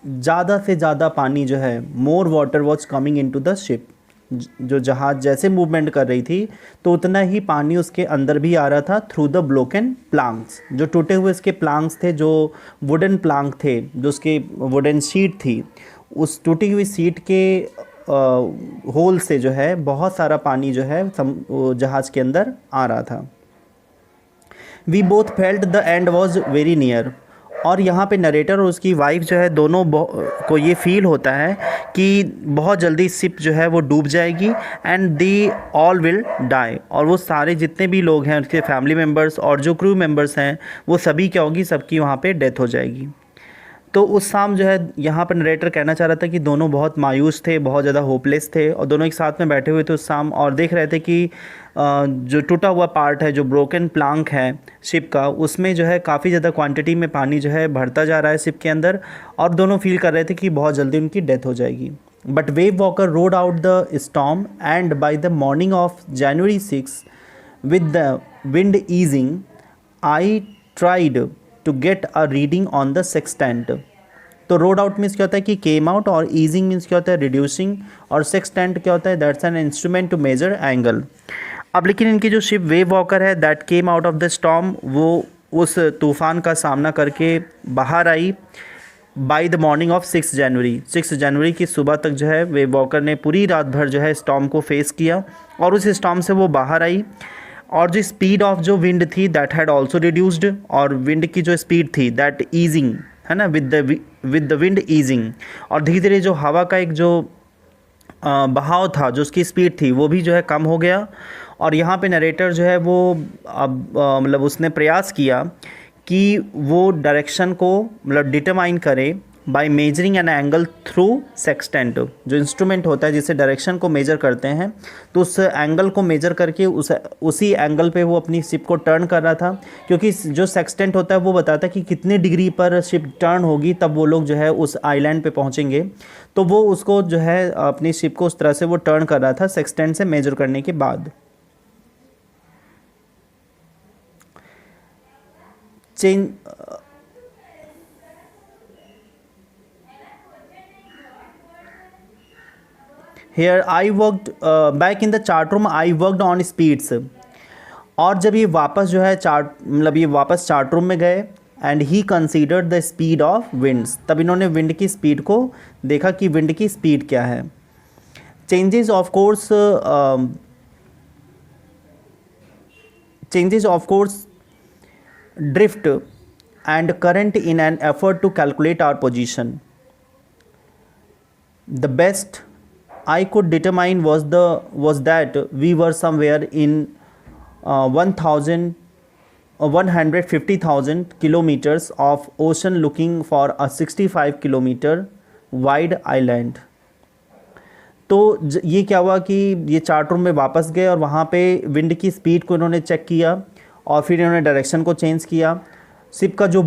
ज़्यादा से ज़्यादा पानी जो है, more water was coming in to the ship, जो जहाज़ जैसे मूवमेंट कर रही थी तो उतना ही पानी उसके अंदर भी आ रहा था थ्रू द ब्रोकन प्लांक्स, जो टूटे हुए इसके प्लांक्स थे, जो वुडन प्लांक थे, जो उसकी वुडन शीट थी, उस टूटी हुई सीट के होल से जो है बहुत सारा पानी जो है जहाज़ के अंदर आ रहा था। We both felt the end was very near. और यहाँ पे नरेटर और उसकी वाइफ जो है दोनों को ये फील होता है कि बहुत जल्दी शिप जो है वो डूब जाएगी and they all will die, और वो सारे जितने भी लोग हैं उसके फैमिली मेम्बर्स और जो क्रू मेम्बर्स हैं वो सभी क्या होगी, सबकी वहाँ पे डेथ हो जाएगी। तो उस शाम जो है यहाँ पर नरेटर कहना चाह रहा था कि दोनों बहुत मायूस थे, बहुत ज़्यादा होपलेस थे, और दोनों एक साथ में बैठे हुए थे उस शाम और देख रहे थे कि जो टूटा हुआ पार्ट है, जो ब्रोकन प्लांक है शिप का, उसमें जो है काफ़ी ज़्यादा क्वांटिटी में पानी जो है भरता जा रहा है शिप के अंदर, और दोनों फील कर रहे थे कि बहुत जल्दी उनकी डेथ हो जाएगी। But wave walker road out the storm and by the morning of January 6 with the wind easing, I tried to get a reading on the sextant। तो रोड आउट मीन्स क्या होता है कि केम आउट, और ईजिंग मीन्स क्या होता है रिड्यूसिंग, और सेक्सटेंट क्या होता है that's an instrument to measure angle. अब लेकिन इनकी जो शिप वेव वॉकर है that came out of the storm, वो उस तूफ़ान का सामना करके बाहर आई बाई द मॉर्निंग ऑफ 6 जनवरी की सुबह तक जो है वेव वॉकर ने पूरी रात भर जो है स्टॉर्म को फेस किया, और उस स्टॉर्म से वो बाहर आई। और जो स्पीड ऑफ जो विंड थी दैट हैड ऑल्सो रिड्यूस्ड, और विंड की जो स्पीड थी दैट ईजिंग है ना, विद द विंड ईजिंग, और धीरे धीरे जो हवा का एक जो बहाव था, जो उसकी स्पीड थी, वो भी जो है कम हो गया। और यहाँ पे नरेटर जो है वो अब मतलब उसने प्रयास किया कि वो डायरेक्शन को मतलब डिटरमाइन करे by measuring an angle through sextant, जो इंस्ट्रूमेंट होता है जिससे डायरेक्शन को मेजर करते हैं, तो उस एंगल को मेजर करके उसी एंगल पे वो अपनी शिप को टर्न कर रहा था, क्योंकि जो सेक्सटेंट होता है वो बताता है कि कितने डिग्री पर शिप टर्न होगी तब वो लोग जो है उस आइलैंड पे पहुंचेंगे। तो वो उसको जो है अपनी शिप को उस तरह से वो टर्न कर रहा था सेक्सटेंट से मेजर करने के बाद। Change Here I worked back in the chart room, I worked on speeds। और जब ये वापस जो है ये वापस चार्ट रूम में गए and he considered the speed of winds, तब इन्होंने विंड की स्पीड को देखा कि विंड की स्पीड क्या है। Changes of course drift and current in an effort to calculate our position. The best I could determine was that we were somewhere in 150,000 kilometers of ocean looking for a 65 kilometer wide island। तो ये क्या हुआ कि ये चार्ट रूम में वापस गए और वहाँ पे विंड की स्पीड को इन्होंने चेक किया, और फिर इन्होंने डायरेक्शन को चेंज किया। शिप का जो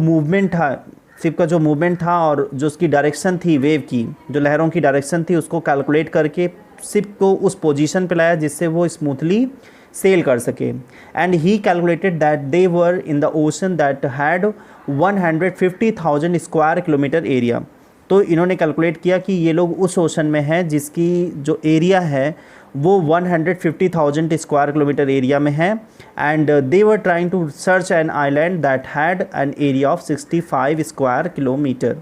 मूवमेंट था और जो उसकी डायरेक्शन थी, वेव की जो लहरों की डायरेक्शन थी, उसको कैलकुलेट करके शिप को उस पोजीशन पे लाया जिससे वो स्मूथली सेल कर सके। And he calculated that they were in the ocean that had 150,000 square kilometre area. तो इन्होंने कैलकुलेट किया कि ये लोग उस ओशन में हैं जिसकी जो एरिया है वो 150,000 स्क्वायर किलोमीटर एरिया में है, and they were trying to search an island that had an area of 65 square kilometre.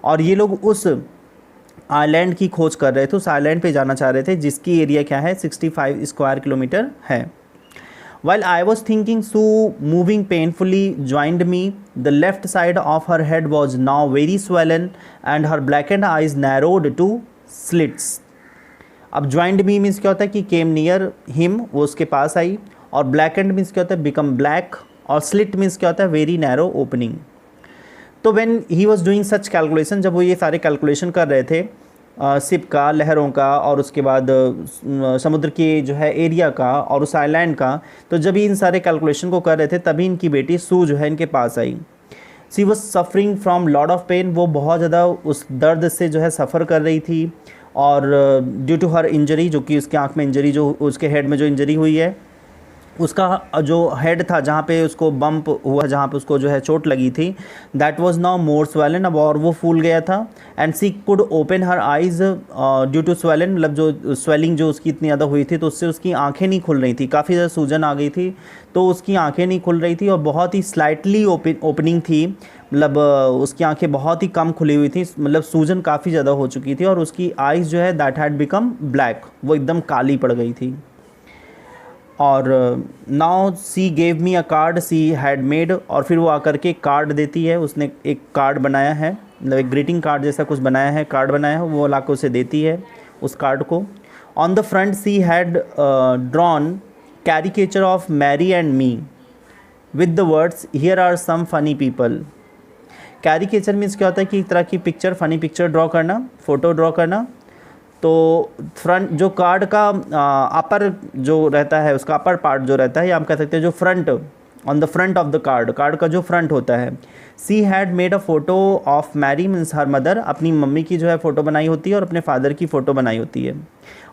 और ये लोग उस आइलैंड की खोज कर रहे थे, उस आइलैंड पे जाना चाह रहे थे जिसकी एरिया क्या है, 65 स्क्वायर किलोमीटर है। While I was thinking, Sue, moving painfully, joined me. The left side of her head was now very swollen and her blackened eyes narrowed to slits। अब ज्वाइंड मी मीन्स क्या होता है कि केम नियर हिम, वो उसके पास आई, और ब्लैकेंड मीन्स क्या होता है बिकम ब्लैक, और स्लिट मीन्स क्या होता है वेरी नैरो ओपनिंग। तो when he was doing such calculation, जब वो ये सारे कैलकुलेशन कर रहे थे शिप का, लहरों का, और उसके बाद समुद्र के जो है एरिया का और उस आइलैंड का, तो जब इन सारे कैलकुलेशन को कर रहे थे तभी इनकी बेटी सू जो है इनके पास आई। She was suffering from lot of pain, वो बहुत ज़्यादा उस दर्द से जो है सफ़र कर रही थी, और ड्यू टू हर इंजरी, जो कि उसके आँख में इंजरी, जो उसके हेड में जो इंजरी हुई है, उसका जो हेड था जहाँ पे उसको बम्प हुआ, जहाँ पे उसको जो है चोट लगी थी, that was now more swollen, अब और वो फूल गया था। And she could open her eyes due to swollen, मतलब जो स्वेलिंग जो उसकी इतनी ज़्यादा हुई थी तो उससे उसकी आंखें नहीं खुल रही थी, काफ़ी ज़्यादा सूजन आ गई थी, तो उसकी आंखें नहीं खुल रही थी और बहुत ही स्लाइटली ओपनिंग थी, मतलब उसकी आंखें बहुत ही कम खुली हुई थी, मतलब सूजन काफ़ी ज़्यादा हो चुकी थी और उसकी आइज़ जो है दैट हैड बिकम ब्लैक, वो एकदम काली पड़ गई थी। और now see gave me a card C had made, और फिर वो आकर के कार्ड देती है, उसने एक कार्ड बनाया है, मतलब एक ग्रीटिंग कार्ड जैसा कुछ बनाया है, कार्ड बनाया है, वो लाकर उसे देती है उस कार्ड को। On the front she had drawn caricature of Mary and me with the words here are some funny people. Caricature means क्या होता है कि एक तरह की पिक्चर, फनी पिक्चर ड्रॉ करना, फ़ोटो ड्रॉ करना। तो फ्रंट जो कार्ड का अपर जो रहता है, उसका अपर पार्ट जो रहता है, या हम कह सकते हैं जो front, on the front of the card, card का जो फ्रंट होता है, she had made a photo of Mary means her mother, अपनी मम्मी की जो है फ़ोटो बनाई होती है और अपने फादर की फ़ोटो बनाई होती है।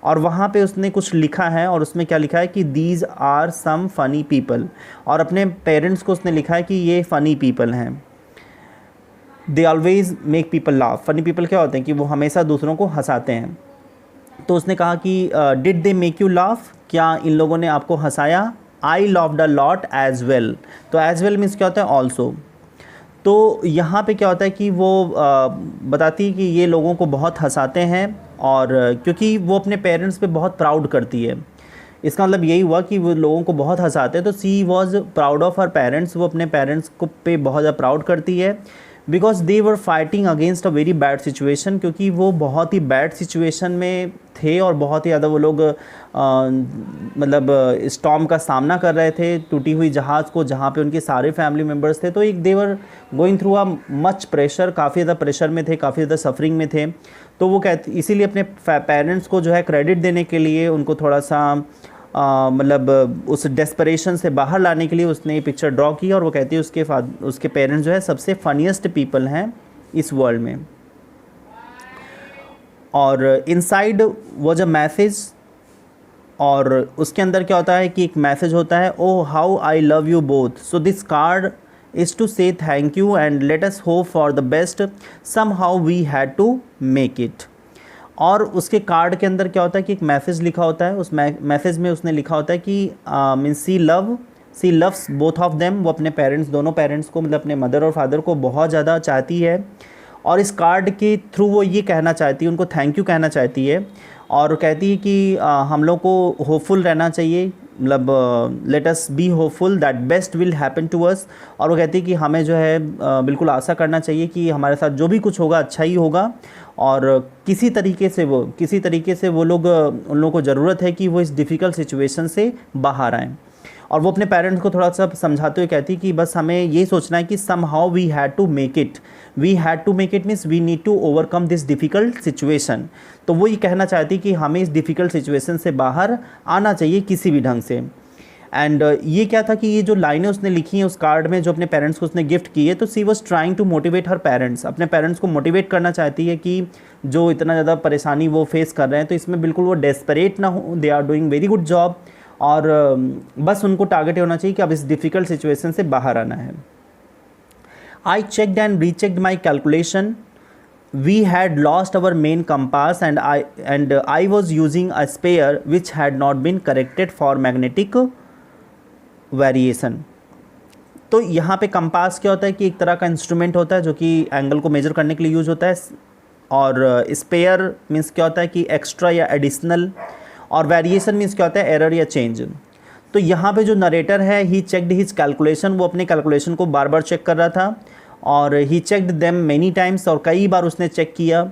और वहाँ पे उसने कुछ लिखा है, और उसमें क्या लिखा है कि these are some funny people, और अपने पेरेंट्स को उसने लिखा है कि ये फ़नी पीपल हैं। They always make people laugh, funny people क्या होते हैं कि वो हमेशा दूसरों को हंसाते हैं। तो उसने कहा कि did they make you laugh, क्या इन लोगों ने आपको हंसाया? I loved a lot as well, तो एज वेल मीन्स क्या होता है? ऑल्सो। तो यहाँ पे क्या होता है कि वो बताती है कि ये लोगों को बहुत हंसाते हैं, और क्योंकि वो अपने पेरेंट्स पे बहुत प्राउड करती है, इसका मतलब यही हुआ कि वो लोगों को बहुत हंसाते हैं। तो she was proud of her parents, वो अपने पेरेंट्स को पे बहुत ज़्यादा प्राउड करती है, because they were fighting against a very bad situation, क्योंकि वो बहुत ही बैड सिचुएशन में थे और बहुत ही ज़्यादा वो लोग मतलब स्टॉर्म का सामना कर रहे थे, टूटी हुई जहाज़ को, जहाँ पे उनके सारे फैमिली मेम्बर्स थे। तो एक they were going through a much pressure, काफ़ी ज़्यादा प्रेशर में थे, काफ़ी ज़्यादा सफरिंग में थे। तो वो कहते, इसीलिए अपने पेरेंट्स को जो है क्रेडिट देने के लिए, उनको थोड़ा सा मतलब उस डेस्परेशन से बाहर लाने के लिए उसने ये पिक्चर ड्रॉ की, और वो कहती है उसके पेरेंट्स जो है सबसे फनीस्ट पीपल हैं इस वर्ल्ड में। और इनसाइड वॉज अ मैसेज, और उसके अंदर क्या होता है कि एक मैसेज होता है, oh how I love you both, so this card is to say thank you and let us hope for the best, somehow we had to make it. और उसके कार्ड के अंदर क्या होता है कि एक मैसेज लिखा होता है, उस मैसेज में उसने लिखा होता है कि means she loves both of them, वो अपने पेरेंट्स, दोनों पेरेंट्स को, मतलब अपने मदर और फादर को बहुत ज़्यादा चाहती है। और इस कार्ड के थ्रू वो ये कहना चाहती है, उनको थैंक यू कहना चाहती है, और कहती है कि हम लोग को होपफुल रहना चाहिए, मतलब let us be hopeful that best will happen to us. और वो कहती है कि हमें जो है बिल्कुल आशा करना चाहिए कि हमारे साथ जो भी कुछ होगा अच्छा ही होगा, और किसी तरीके से वो लोग, उन लोगों को ज़रूरत है कि वो इस डिफ़िकल्ट सिचुएशन से बाहर आएँ। और वो अपने पेरेंट्स को थोड़ा सा समझाते हुए कहती कि बस हमें ये सोचना है कि somehow we had to make it means we need to overcome this difficult situation. तो वो ये कहना चाहती कि हमें इस डिफ़िकल्ट सिचुएशन से बाहर आना चाहिए किसी भी ढंग से। एंड ये क्या था कि ये जो लाइनें उसने लिखी हैं उस कार्ड में, जो अपने पेरेंट्स को उसने गिफ्ट की है, तो she was trying to motivate her parents, अपने पेरेंट्स को मोटिवेट करना चाहती है कि जो इतना ज़्यादा परेशानी वो फेस कर रहे हैं, तो इसमें बिल्कुल वो डेस्परेट ना हो, they are doing very good job, और बस उनको टारगेट होना चाहिए कि अब इस डिफ़िकल्ट सिचुएशन से बाहर आना है। I checked and rechecked my calculation, we had lost our main compass and I was using a spare which had not been corrected for magnetic variation। तो यहाँ पे कंपास क्या होता है कि एक तरह का इंस्ट्रूमेंट होता है जो कि एंगल को मेजर करने के लिए यूज़ होता है, और स्पेयर मीन्स क्या होता है कि एक्स्ट्रा या एडिशनल, और वेरिएशन मीन्स क्या होता है एरर या चेंज। तो यहाँ पे जो नरेटर है, ही चेकड हिज कैलकुलेशन, वो अपने कैलकुलेशन को बार बार चेक कर रहा था, और ही चेकड देम मैनी टाइम्स, और कई बार उसने चेक किया।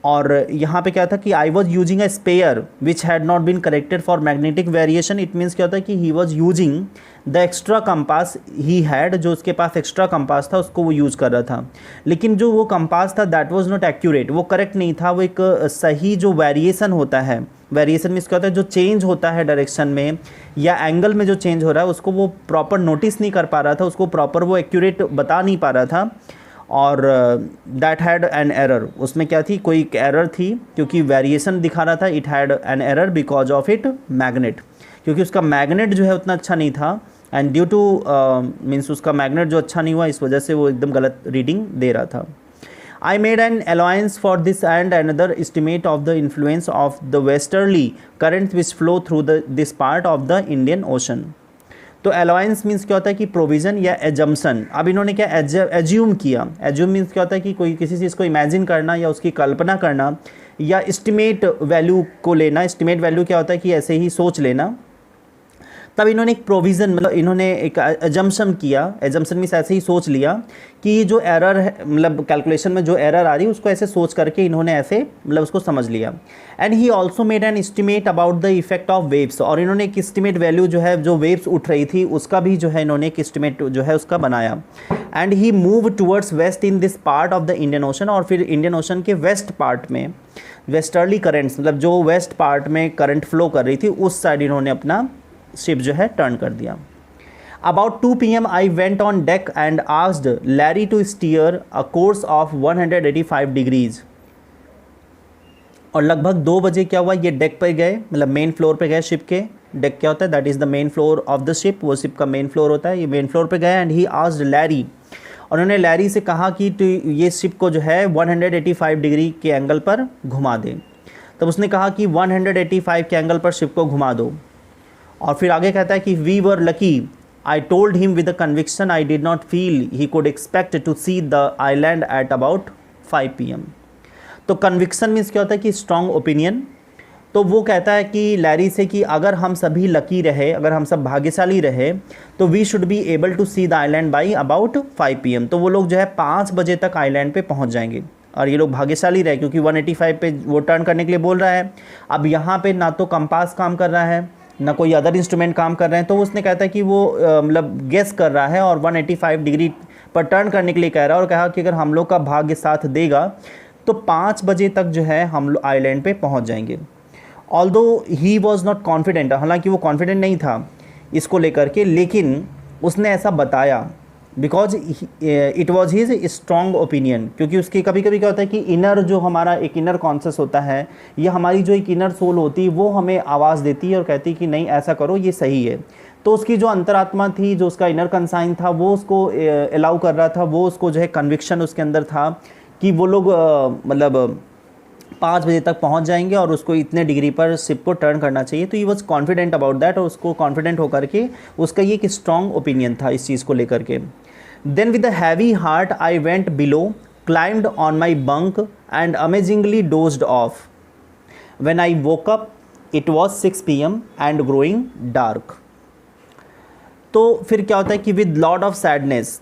और यहाँ पे क्या था कि I was using a spare which had not been corrected for magnetic variation, it means क्या होता है कि he was using the extra compass he had, जो उसके पास एक्स्ट्रा कंपास था उसको वो यूज़ कर रहा था, लेकिन जो वो कंपास था दैट वाज नॉट एक्यूरेट, वो करेक्ट नहीं था, वो एक सही जो वेरिएशन होता है, वेरिएशन मीन्स क्या होता है जो चेंज होता है डायरेक्शन में या एंगल में जो चेंज हो रहा है उसको वो प्रॉपर नोटिस नहीं कर पा रहा था, उसको प्रॉपर वो एक्यूरेट बता नहीं पा रहा था, और दैट हैड एन एरर, उसमें क्या थी, कोई एरर थी, क्योंकि वेरिएशन दिखा रहा था, it had an error because of it magnet, क्योंकि उसका मैग्नेट जो है उतना अच्छा नहीं था, एंड ड्यू टू मीन्स उसका मैग्नेट जो अच्छा नहीं हुआ, इस वजह से वो एकदम गलत रीडिंग दे रहा था. I made an allowance for this and another estimate of the influence of the westerly currents which flow through this part of the Indian Ocean. तो अलाउंस मीन्स क्या होता है कि प्रोविज़न या एजम्पसन. अब इन्होंने क्या एज्यूम किया. एज्यूम मीन्स क्या होता है कि कोई किसी चीज़ को इमेजिन करना या उसकी कल्पना करना, या एस्टिमेट वैल्यू को लेना. एस्टिमेट वैल्यू क्या होता है कि ऐसे ही सोच लेना. तब इन्होंने एक प्रोविज़न मतलब इन्होंने एक एजम्पशन किया. एजम्पशन मीन्स ऐसे ही सोच लिया कि ये जो एरर है, मतलब कैलकुलेशन में जो एरर आ रही है उसको ऐसे सोच करके इन्होंने ऐसे मतलब उसको समझ लिया. And he also made an estimate about the effect of waves. और इन्होंने एक एस्टिमेट वैल्यू जो है, जो वेव्स उठ रही थी उसका भी जो है इन्होंने एक एस्टिमेट जो है उसका बनाया. And he move towards west in this part of the Indian Ocean. और फिर इंडियन ओशन के वेस्ट पार्ट में वेस्टर्ली करेंट्स, मतलब जो वेस्ट पार्ट में करंट फ्लो कर रही थी उस साइड इन्होंने अपना शिप जो है टर्न कर दिया. About 2 PM I went on deck and asked Larry to steer a course of 185 degrees. और लगभग 2 बजे क्या हुआ, ये डेक पे गए, मतलब मेन फ्लोर पे गए शिप के. डेक क्या होता है, that is the main floor of the ship. वो शिप का मेन फ्लोर होता है. ये मेन फ्लोर पे गए एंड ही आस्क्ड लैरी. उन्होंने लैरी से कहा कि तो ये शिप को जो है 185 डिग्री के एंगल पर घुमा दें. तब उसने कहा कि 185 के एंगल पर शिप को घुमा दो. और फिर आगे कहता है कि we were lucky. I told him with the conviction I did not feel he could expect to see the island at about 5 PM. तो कन्विक्शन मीन्स क्या होता है कि स्ट्रॉन्ग ओपिनियन. तो वो कहता है कि लैरी से कि अगर हम सभी लकी रहे, अगर हम सब भाग्यशाली रहे, तो we should be able to see the island by about 5 PM. तो वो लोग जो है 5 बजे तक आइलैंड पे पहुंच जाएंगे. और ये लोग भाग्यशाली रहे क्योंकि 185 पे वो टर्न करने के लिए बोल रहा है. अब यहाँ पे ना तो कंपास काम कर रहा है, ना कोई अदर इंस्ट्रूमेंट काम कर रहे हैं. तो उसने कहता है कि वो मतलब गेस कर रहा है और 185 डिग्री पर टर्न करने के लिए कह रहा है. और कहा कि अगर हम लोग का भाग्य साथ देगा तो 5 बजे तक जो है हम लोग आइलैंड पे पहुंच जाएंगे. Although he was not confident, हालांकि वो कॉन्फिडेंट नहीं था इसको लेकर के, लेकिन उसने ऐसा बताया because it was his strong opinion. क्योंकि उसकी कभी कभी क्या होता है कि इनर जो हमारा एक इनर कॉन्शियस होता है, या हमारी जो एक इनर सोल होती है, वो हमें आवाज़ देती है और कहती है कि नहीं ऐसा करो, ये सही है. तो उसकी जो अंतरात्मा थी, जो उसका इनर कंसाइन था, वो उसको अलाउ कर रहा था. वो उसको जो है कन्विक्शन उसके अंदर था कि वो लोग मतलब 5 बजे तक पहुंच जाएंगे और उसको इतने डिग्री पर शिप को टर्न करना चाहिए. तो he was confident about that. और उसको कॉन्फिडेंट होकर के उसका ये एक स्ट्रॉन्ग ओपिनियन था इस चीज़ को लेकर के. Then with a heavy heart I went below, climbed on my bunk and amazingly dozed off. When I woke up it was 6 PM and growing dark. तो फिर क्या होता है कि with lot of sadness.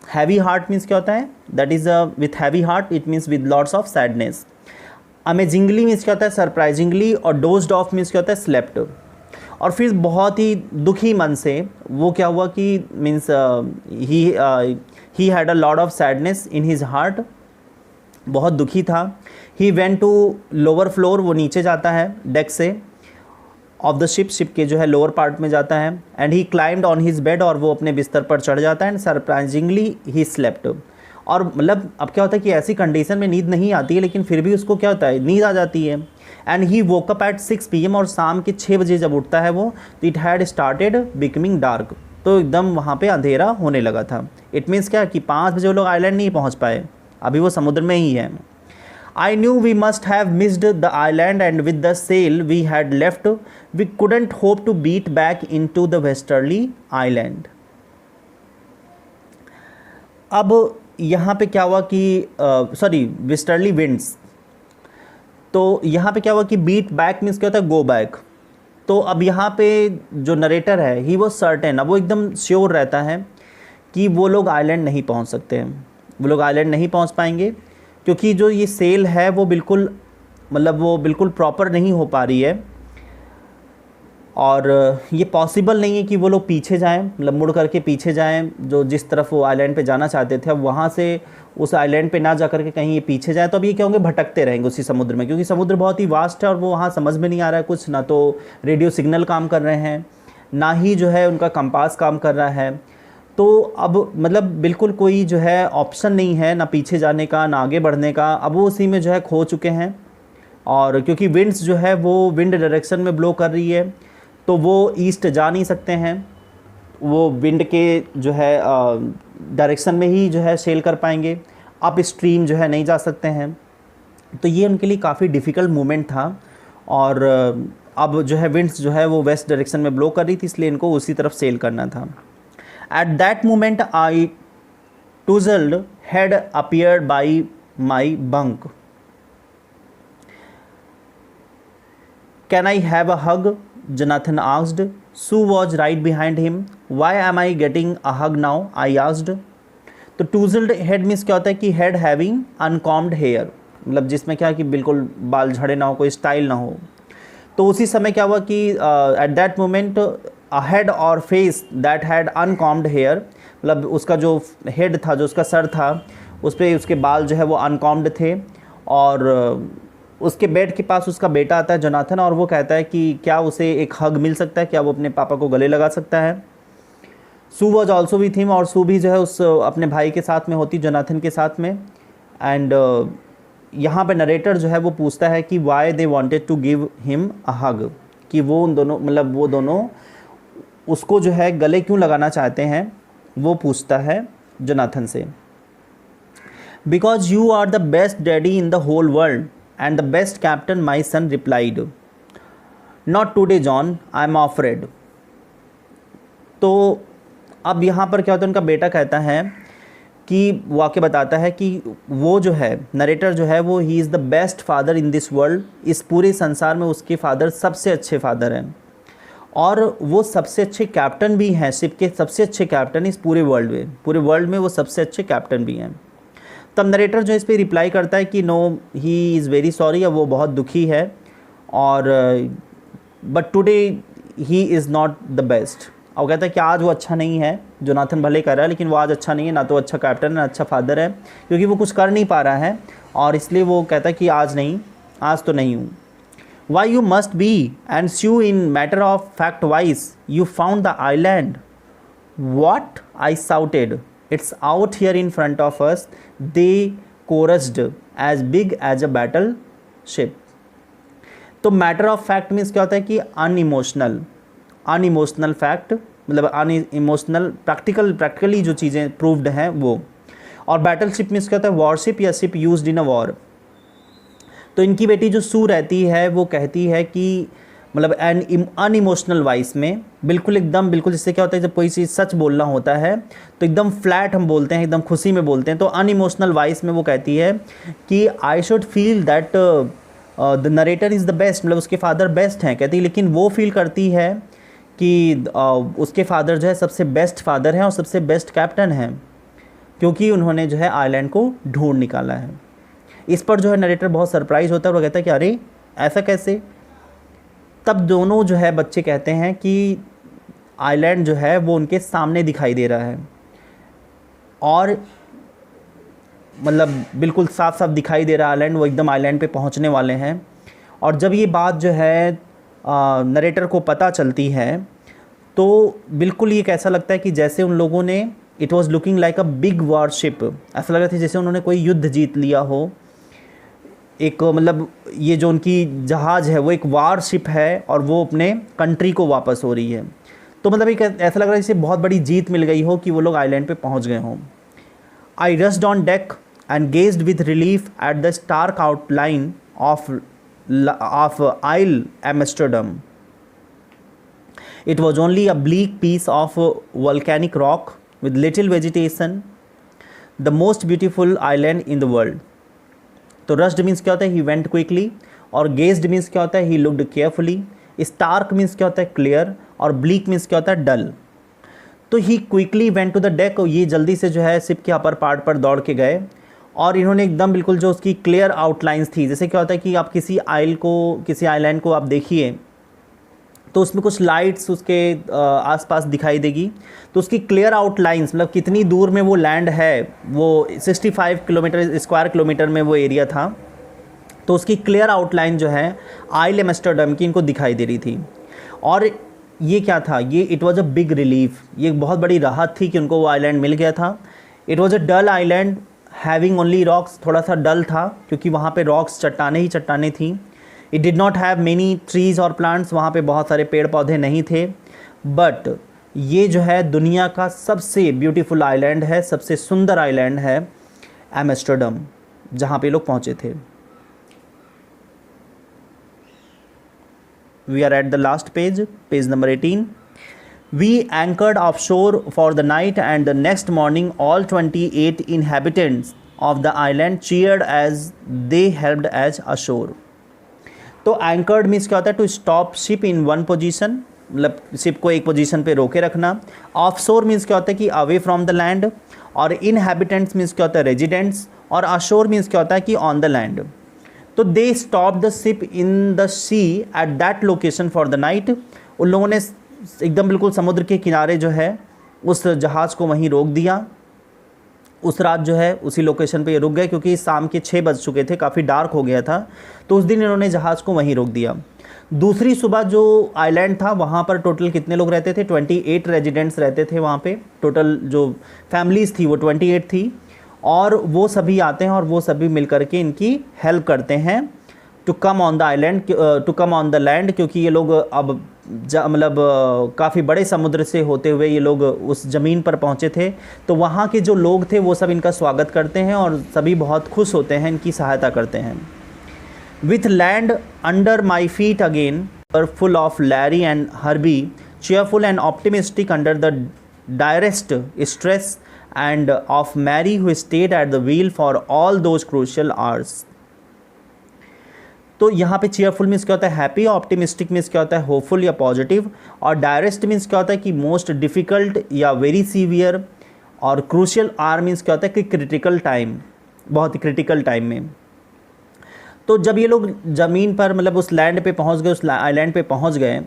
Heavy heart means क्या होता है, that is with heavy heart it means with lots of sadness. Amazingly means क्या होता है, सरप्राइजिंगली. और डोज्ड ऑफ मीन्स क्या होता है, स्लेप्ट. और फिर बहुत ही दुखी मन से वो क्या हुआ कि means he had a lot of sadness in his heart. बहुत दुखी था. He went to lower floor, वो नीचे जाता है डेक से ऑफ द शिप, शिप के जो है लोअर पार्ट में जाता है. And he climbed on his bed, और वो अपने बिस्तर पर चढ़ जाता है. And surprisingly he slept. और मतलब अब क्या होता है कि ऐसी कंडीशन में नींद नहीं आती है, लेकिन फिर भी उसको क्या होता है, नींद आ जाती है. And he woke up at 6 PM. और शाम के 6 बजे जब उठता है वो, तो it had started becoming dark. तो एकदम वहाँ पे अंधेरा होने लगा था. इट मीन्स क्या कि 5 बजे वो लोग आइलैंड नहीं पहुँच पाए, अभी वो समुद्र में ही है. I knew we must have missed the island and with the sail we had left we couldn't hope to beat back in to the westerly island. अब यहाँ पे क्या हुआ कि सॉरी वेस्टर्ली विंड्स. तो यहाँ पे क्या हुआ कि बीट बैक मीन्स क्या होता है, गो बैक. तो अब यहाँ पे जो नरेटर है ही वो सर्टेन, अब वो एकदम श्योर रहता है कि वो लोग आइलैंड नहीं पहुँच सकते हैं. वो लोग आइलैंड नहीं पहुँच पाएंगे क्योंकि जो ये सेल है वो बिल्कुल मतलब वो बिल्कुल प्रॉपर नहीं हो पा रही है. और ये पॉसिबल नहीं है कि वो लोग पीछे जाएं, मतलब मुड़ करके पीछे जाएं. जो जिस तरफ वो आइलैंड पे जाना चाहते थे, अब वहाँ से उस आइलैंड पे ना जा करके कहीं ये पीछे जाएं, तो अब ये क्या होंगे, भटकते रहेंगे उसी समुद्र में. क्योंकि समुद्र बहुत ही वास्ट है और वो वहाँ समझ में नहीं आ रहा है कुछ. ना तो रेडियो सिग्नल काम कर रहे हैं, ना ही जो है उनका कंपास काम कर रहा है. तो अब मतलब बिल्कुल कोई जो है ऑप्शन नहीं है, ना पीछे जाने का ना आगे बढ़ने का. अब वो उसी में जो है खो चुके हैं. और क्योंकि विंड्स जो है वो विंड डायरेक्शन में ब्लो कर रही है, तो वो ईस्ट जा नहीं सकते हैं, वो विंड के जो है डायरेक्शन में ही जो है सेल कर पाएंगे, अप स्ट्रीम जो है नहीं जा सकते हैं। तो ये उनके लिए काफ़ी डिफ़िकल्ट मोमेंट था। और अब जो है विंड्स जो है वो वेस्ट डायरेक्शन में ब्लो कर रही थी, इसलिए इनको उसी तरफ सेल करना था। At that moment I tousled head appeared by my bunk. Can I have a hug? Jonathan asked. Sue was right behind him. Why am I getting a hug now? I asked. तो टूजल्ड हेड मीन्स क्या होता है कि हेड हैविंग अनकॉम्ड हेयर, मतलब जिसमें क्या है कि बिल्कुल बाल झड़े ना हो, कोई स्टाइल ना हो। तो उसी समय क्या हुआ कि eight that moment a head और फेस दैट हैड अनकॉम्ड हेयर, मतलब उसका जो हेड था, जो उसका सर था, उस पर उसके बाल जो है वो अनकॉम्ड थे। और उसके बेड के पास उसका बेटा आता है जोनाथन, और वो कहता है कि क्या उसे एक हग मिल सकता है, क्या वो अपने पापा को गले लगा सकता है। सू वॉज ऑल्सो विथ हिम, और सू भी जो है उस अपने भाई के साथ में होती, जोनाथन के साथ में। एंड यहाँ पे नरेटर जो है वो पूछता है कि why they wanted to give him a hug, कि वो उन दोनों, मतलब वो दोनों उसको जो है गले क्यों लगाना चाहते हैं, वो पूछता है जोनाथन से। Because you are the best daddy in the whole world and the best captain, my son replied. Not today John, I am afraid. तो अब यहाँ पर क्या होता है, उनका बेटा कहता है कि वो आके बताता है कि वो जो है नरेटर जो है वो he is the best father in this world, इस पूरे संसार में उसके फादर सबसे अच्छे फादर हैं, और वो सबसे अच्छे कैप्टन भी हैं, शिप के सबसे अच्छे कैप्टन इस पूरे वर्ल्ड में वो सबसे अच्छे कैप्टन भी हैं। तब नरेटर जो इस पर रिप्लाई करता है कि no he is very sorry, अब वो बहुत दुखी है, और but today he is not the best. और कहता है कि आज वो अच्छा नहीं है, जोनाथन भले कर रहा है लेकिन वो आज अच्छा नहीं है, ना तो अच्छा कैप्टन है ना अच्छा फादर है, क्योंकि वो कुछ कर नहीं पा रहा है, और इसलिए वो कहता है कि आज तो नहीं हूँ। Why you must be and sue in matter of fact wise you found the island. What? I shouted. It's out here in front of us, they chorused, as big as a battleship. तो मैटर ऑफ फैक्ट मीन्स क्या होता है कि अनइमोशनल फैक्ट, मतलब अनइमोशनल प्रैक्टिकली जो चीज़ें प्रूव्ड हैं वो। और बैटलशिप मीन्स क्या होता है, वॉरशिप या ship used in a war. तो इनकी बेटी जो सू रहती है वो कहती है कि मतलब अनइमोशनल वॉइस में, बिल्कुल जिससे क्या होता है जब कोई चीज़ सच बोलना होता है तो एकदम फ्लैट हम बोलते हैं, एकदम खुशी में बोलते हैं। तो अनइमोशनल वॉइस में वो कहती है कि I should feel that the narrator is the best, मतलब उसके फादर बेस्ट हैं कहती, लेकिन वो फील करती है कि उसके फादर जो है सबसे बेस्ट फादर हैं और सबसे बेस्ट कैप्टन हैं, क्योंकि उन्होंने जो है आइलैंड को ढूंढ निकाला है। इस पर जो है नरेटर बहुत सरप्राइज होता है और वो कहता है कि अरे ऐसा कैसे। तब दोनों जो है बच्चे कहते हैं कि आइलैंड जो है वो उनके सामने दिखाई दे रहा है, और मतलब बिल्कुल साफ साफ दिखाई दे रहा है आइलैंड, वो एकदम आइलैंड पे पहुंचने वाले हैं। और जब ये बात जो है नरेटर को पता चलती है तो बिल्कुल ये कैसा लगता है कि जैसे उन लोगों ने, it was looking like a big worship, ऐसा लग रहा था जैसे उन्होंने कोई युद्ध जीत लिया हो। एक मतलब ये जो उनकी जहाज़ है वो एक वारशिप है और वो अपने कंट्री को वापस हो रही है। तो मतलब एक ऐसा लग रहा है जैसे बहुत बड़ी जीत मिल गई हो कि वो लोग आइलैंड पे पहुंच गए हों। I rushed on deck and gazed with relief at the stark outline of isle Amsterdam. It was only a bleak piece of volcanic rock with little vegetation, the most beautiful island in the world. तो rushed means क्या होता है, he went quickly, और gazed means क्या होता है, he looked carefully, stark means क्या होता है, clear, और bleak means क्या होता है, dull. तो he quickly went to the deck, ये जल्दी से जो है शिप के अपर पार्ट पर दौड़ के गए, और इन्होंने एकदम बिल्कुल जो उसकी क्लियर आउटलाइंस थी, जैसे क्या होता है कि आप किसी आइलैंड को आप देखिए तो उसमें कुछ लाइट्स उसके आसपास दिखाई देगी, तो उसकी क्लियर आउटलाइंस, मतलब कितनी दूर में वो लैंड है, वो 65 स्क्वायर किलोमीटर में वो एरिया था, तो उसकी क्लियर आउटलाइन जो है आइल एम्स्टर्डम की इनको दिखाई दे रही थी। और ये क्या था, ये it was a big relief, ये बहुत बड़ी राहत थी कि उनको वो आइलैंड मिल गया था। It was a dull island having only rocks, थोड़ा सा डल था क्योंकि वहाँ पे रॉक्स, चट्टाने ही चट्टाने थी। It did not have many trees और प्लांट्स, वहाँ पे बहुत सारे पेड़ पौधे नहीं थे, बट ये जो है दुनिया का सबसे ब्यूटीफुल आइलैंड है, सबसे सुंदर आइलैंड है एम्स्टर्डम, जहाँ पे लोग पहुँचे थे। We are at the last page, page number 18. We anchored offshore for the night, and the next morning all 28 inhabitants of the island cheered as they helped as ashore. तो anchored means क्या होता है? To stop ship in one position, मतलब शिप को एक पोजीशन पे रोके रखना। ऑफशोर मीन्स क्या होता है कि अवे फ्रॉम द लैंड, और इनहैबिटेंट्स मीन्स क्या होता है? रेजिडेंट्स, और अशोर मीन्स क्या होता है कि ऑन द लैंड। तो they stop the ship in the sea at that location for the night, उन लोगों ने एकदम बिल्कुल समुद्र के किनारे जो है उस जहाज़ को वहीं रोक दिया। उस रात जो है उसी लोकेशन पे ये रुक गए, क्योंकि शाम के 6 बज चुके थे, काफ़ी डार्क हो गया था, तो उस दिन इन्होंने जहाज़ को वहीं रोक दिया। दूसरी सुबह जो आइलैंड था वहाँ पर टोटल कितने लोग रहते थे? 28 रेजिडेंट्स रहते थे वहाँ पे। टोटल जो फैमिलीज़ थी वो 28 थी, और वो सभी आते हैं और वो सभी मिल करके इनकी हेल्प करते हैं to come on the island, to come on the land, क्योंकि ये लोग अब मतलब काफ़ी बड़े समुद्र से होते हुए ये लोग उस ज़मीन पर पहुँचे थे। तो वहाँ के जो लोग थे वो सब इनका स्वागत करते हैं और सभी बहुत खुश होते हैं, इनकी सहायता करते हैं। With land under my feet again full of Larry and Herbie, cheerful and optimistic under the direst stress, and of Mary who stayed at the wheel for all those crucial hours. तो यहाँ पे cheerful मीन्स क्या होता है? हैप्पी, ऑप्टिमिस्टिक मीन्स क्या होता है? होपफुल या पॉजिटिव, और डायरेस्ट मीन्स क्या होता है कि मोस्ट डिफ़िकल्ट या वेरी सीवियर, और क्रूशियल आर मीन्स क्या होता है कि क्रिटिकल टाइम, बहुत ही क्रिटिकल टाइम में। तो जब ये लोग ज़मीन पर मतलब उस लैंड पे पहुँच गए, उस आइलैंड पे पहुँच गए,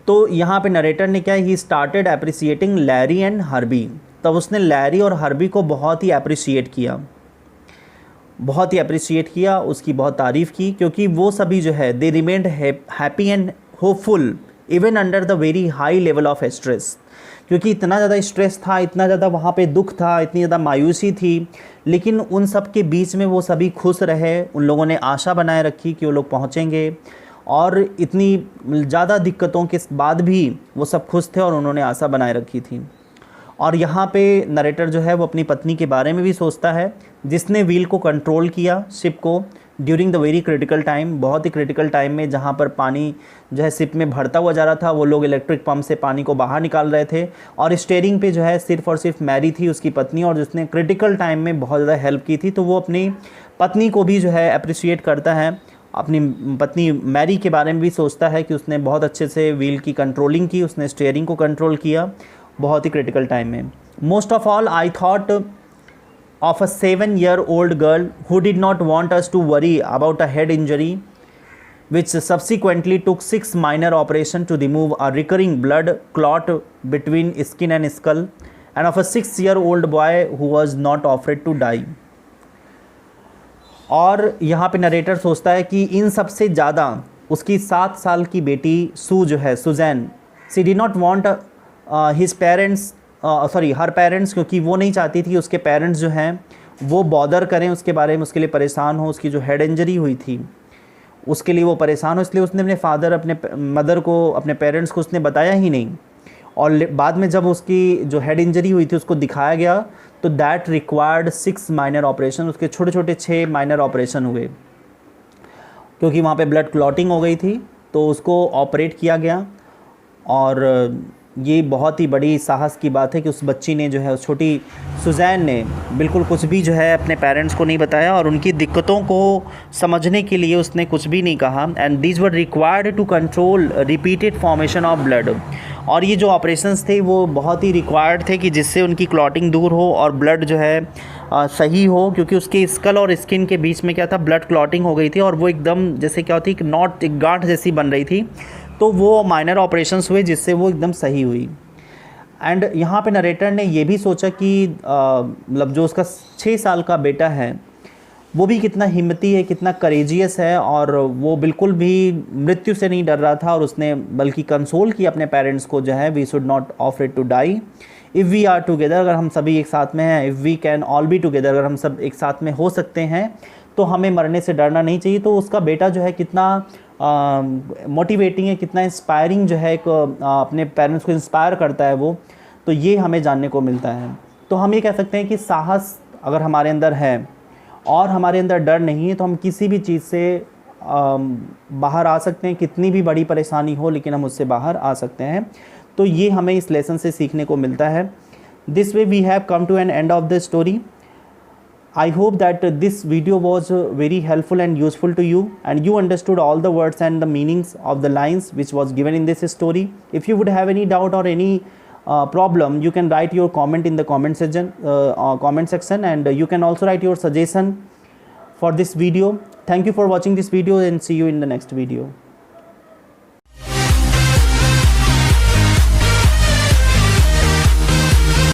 तो यहाँ पे नरेटर ने क्या, he started appreciating Larry and Harbi, तब उसने लैरी और हर्बी को बहुत ही अप्रिशिएट किया, बहुत ही अप्रिशिएट किया, उसकी बहुत तारीफ़ की, क्योंकि वो सभी जो है they remained happy and hopeful even under the very high level of stress, क्योंकि इतना ज़्यादा स्ट्रेस था, इतना ज़्यादा वहाँ पे दुख था, इतनी ज़्यादा मायूसी थी, लेकिन उन सब के बीच में वो सभी खुश रहे। उन लोगों ने आशा बनाए रखी कि वो लोग पहुँचेंगे, और इतनी ज़्यादा दिक्कतों के बाद भी वो सब खुश थे और उन्होंने आशा बनाए रखी थी। और यहाँ पे नरेटर जो है वो अपनी पत्नी के बारे में भी सोचता है, जिसने व्हील को कंट्रोल किया शिप को during the very critical time, बहुत ही क्रिटिकल टाइम में, जहाँ पर पानी जो है शिप में भरता हुआ जा रहा था, वो लोग इलेक्ट्रिक पंप से पानी को बाहर निकाल रहे थे, और स्टीयरिंग पे जो है सिर्फ और सिर्फ मैरी थी, उसकी पत्नी, और जिसने क्रिटिकल टाइम में बहुत ज़्यादा हेल्प की थी। तो वो अपनी पत्नी को भी जो है अप्रिशिएट करता है, अपनी पत्नी मैरी के बारे में भी सोचता है कि उसने बहुत अच्छे से व्हील की कंट्रोलिंग की, उसने स्टीयरिंग को कंट्रोल किया बहुत ही क्रिटिकल टाइम में। Most of all I thought of a 7-year-old girl who did not want us to worry about a head injury which subsequently took 6 minor operations to remove a recurring blood clot between skin and skull, and of a 6-year-old boy who was not afraid to die. और यहाँ पे नरेटर सोचता है कि इन सब से ज़्यादा उसकी 7 साल की बेटी सू जो है, Suzanne, she did not want his parents her parents, क्योंकि वो नहीं चाहती थी उसके पेरेंट्स जो हैं वो बॉदर करें उसके बारे में, उसके लिए परेशान हो, उसकी जो हेड इंजरी हुई थी उसके लिए वो परेशान हो, इसलिए उसने अपने मदर को, अपने पेरेंट्स को उसने बताया ही नहीं। और बाद में जब उसकी जो हेड इंजरी हुई थी उसको दिखाया गया, तो दैट रिक्वायर्ड 6 माइनर ऑपरेशन, उसके छोटे छोटे 6 माइनर ऑपरेशन हुए, क्योंकि वहाँ पे ब्लड क्लॉटिंग हो गई थी, तो उसको ऑपरेट किया गया। और ये बहुत ही बड़ी साहस की बात है कि उस बच्ची ने जो है, उस छोटी सुजैन ने बिल्कुल कुछ भी जो है अपने पेरेंट्स को नहीं बताया, और उनकी दिक्कतों को समझने के लिए उसने कुछ भी नहीं कहा। And these were required to control repeated formation of blood, और ये जो ऑपरेशंस थे वो बहुत ही रिक्वायर्ड थे कि जिससे उनकी क्लॉटिंग दूर हो और ब्लड जो है सही हो, क्योंकि उसके स्कल और स्किन के बीच में क्या था, ब्लड क्लॉटिंग हो गई थी, और वो एकदम जैसे क्या होती, एक गांठ जैसी बन रही थी। तो वो माइनर ऑपरेशंस हुए जिससे वो एकदम सही हुई। एंड यहाँ पे नरेटर ने ये भी सोचा कि मतलब जो उसका 6 साल का बेटा है वो भी कितना हिम्मती है, कितना करेजियस है, और वो बिल्कुल भी मृत्यु से नहीं डर रहा था, और उसने बल्कि कंसोल किया अपने पेरेंट्स को जो है, we should not afraid to die if we are together, अगर हम सभी एक साथ में हैं, if we can all be together, अगर हम सब एक साथ में हो सकते हैं तो हमें मरने से डरना नहीं चाहिए। तो उसका बेटा जो है कितना मोटिवेटिंग है, कितना इंस्पायरिंग जो है एक अपने पेरेंट्स को इंस्पायर करता है वो, तो ये हमें जानने को मिलता है। तो हम ये कह सकते हैं कि साहस अगर हमारे अंदर है और हमारे अंदर डर नहीं है तो हम किसी भी चीज़ से बाहर आ सकते हैं, कितनी भी बड़ी परेशानी हो लेकिन हम उससे बाहर आ सकते हैं। तो ये हमें इस लेसन से सीखने को मिलता है। This way we have come to an end of the story. I hope that this video was very helpful and useful to you, and you understood all the words and the meanings of the lines which was given in this story. If you would have any doubt or any problem, you can write your comment in the comment section, and you can also write your suggestion for this video. Thank you for watching this video, and see you in the next video.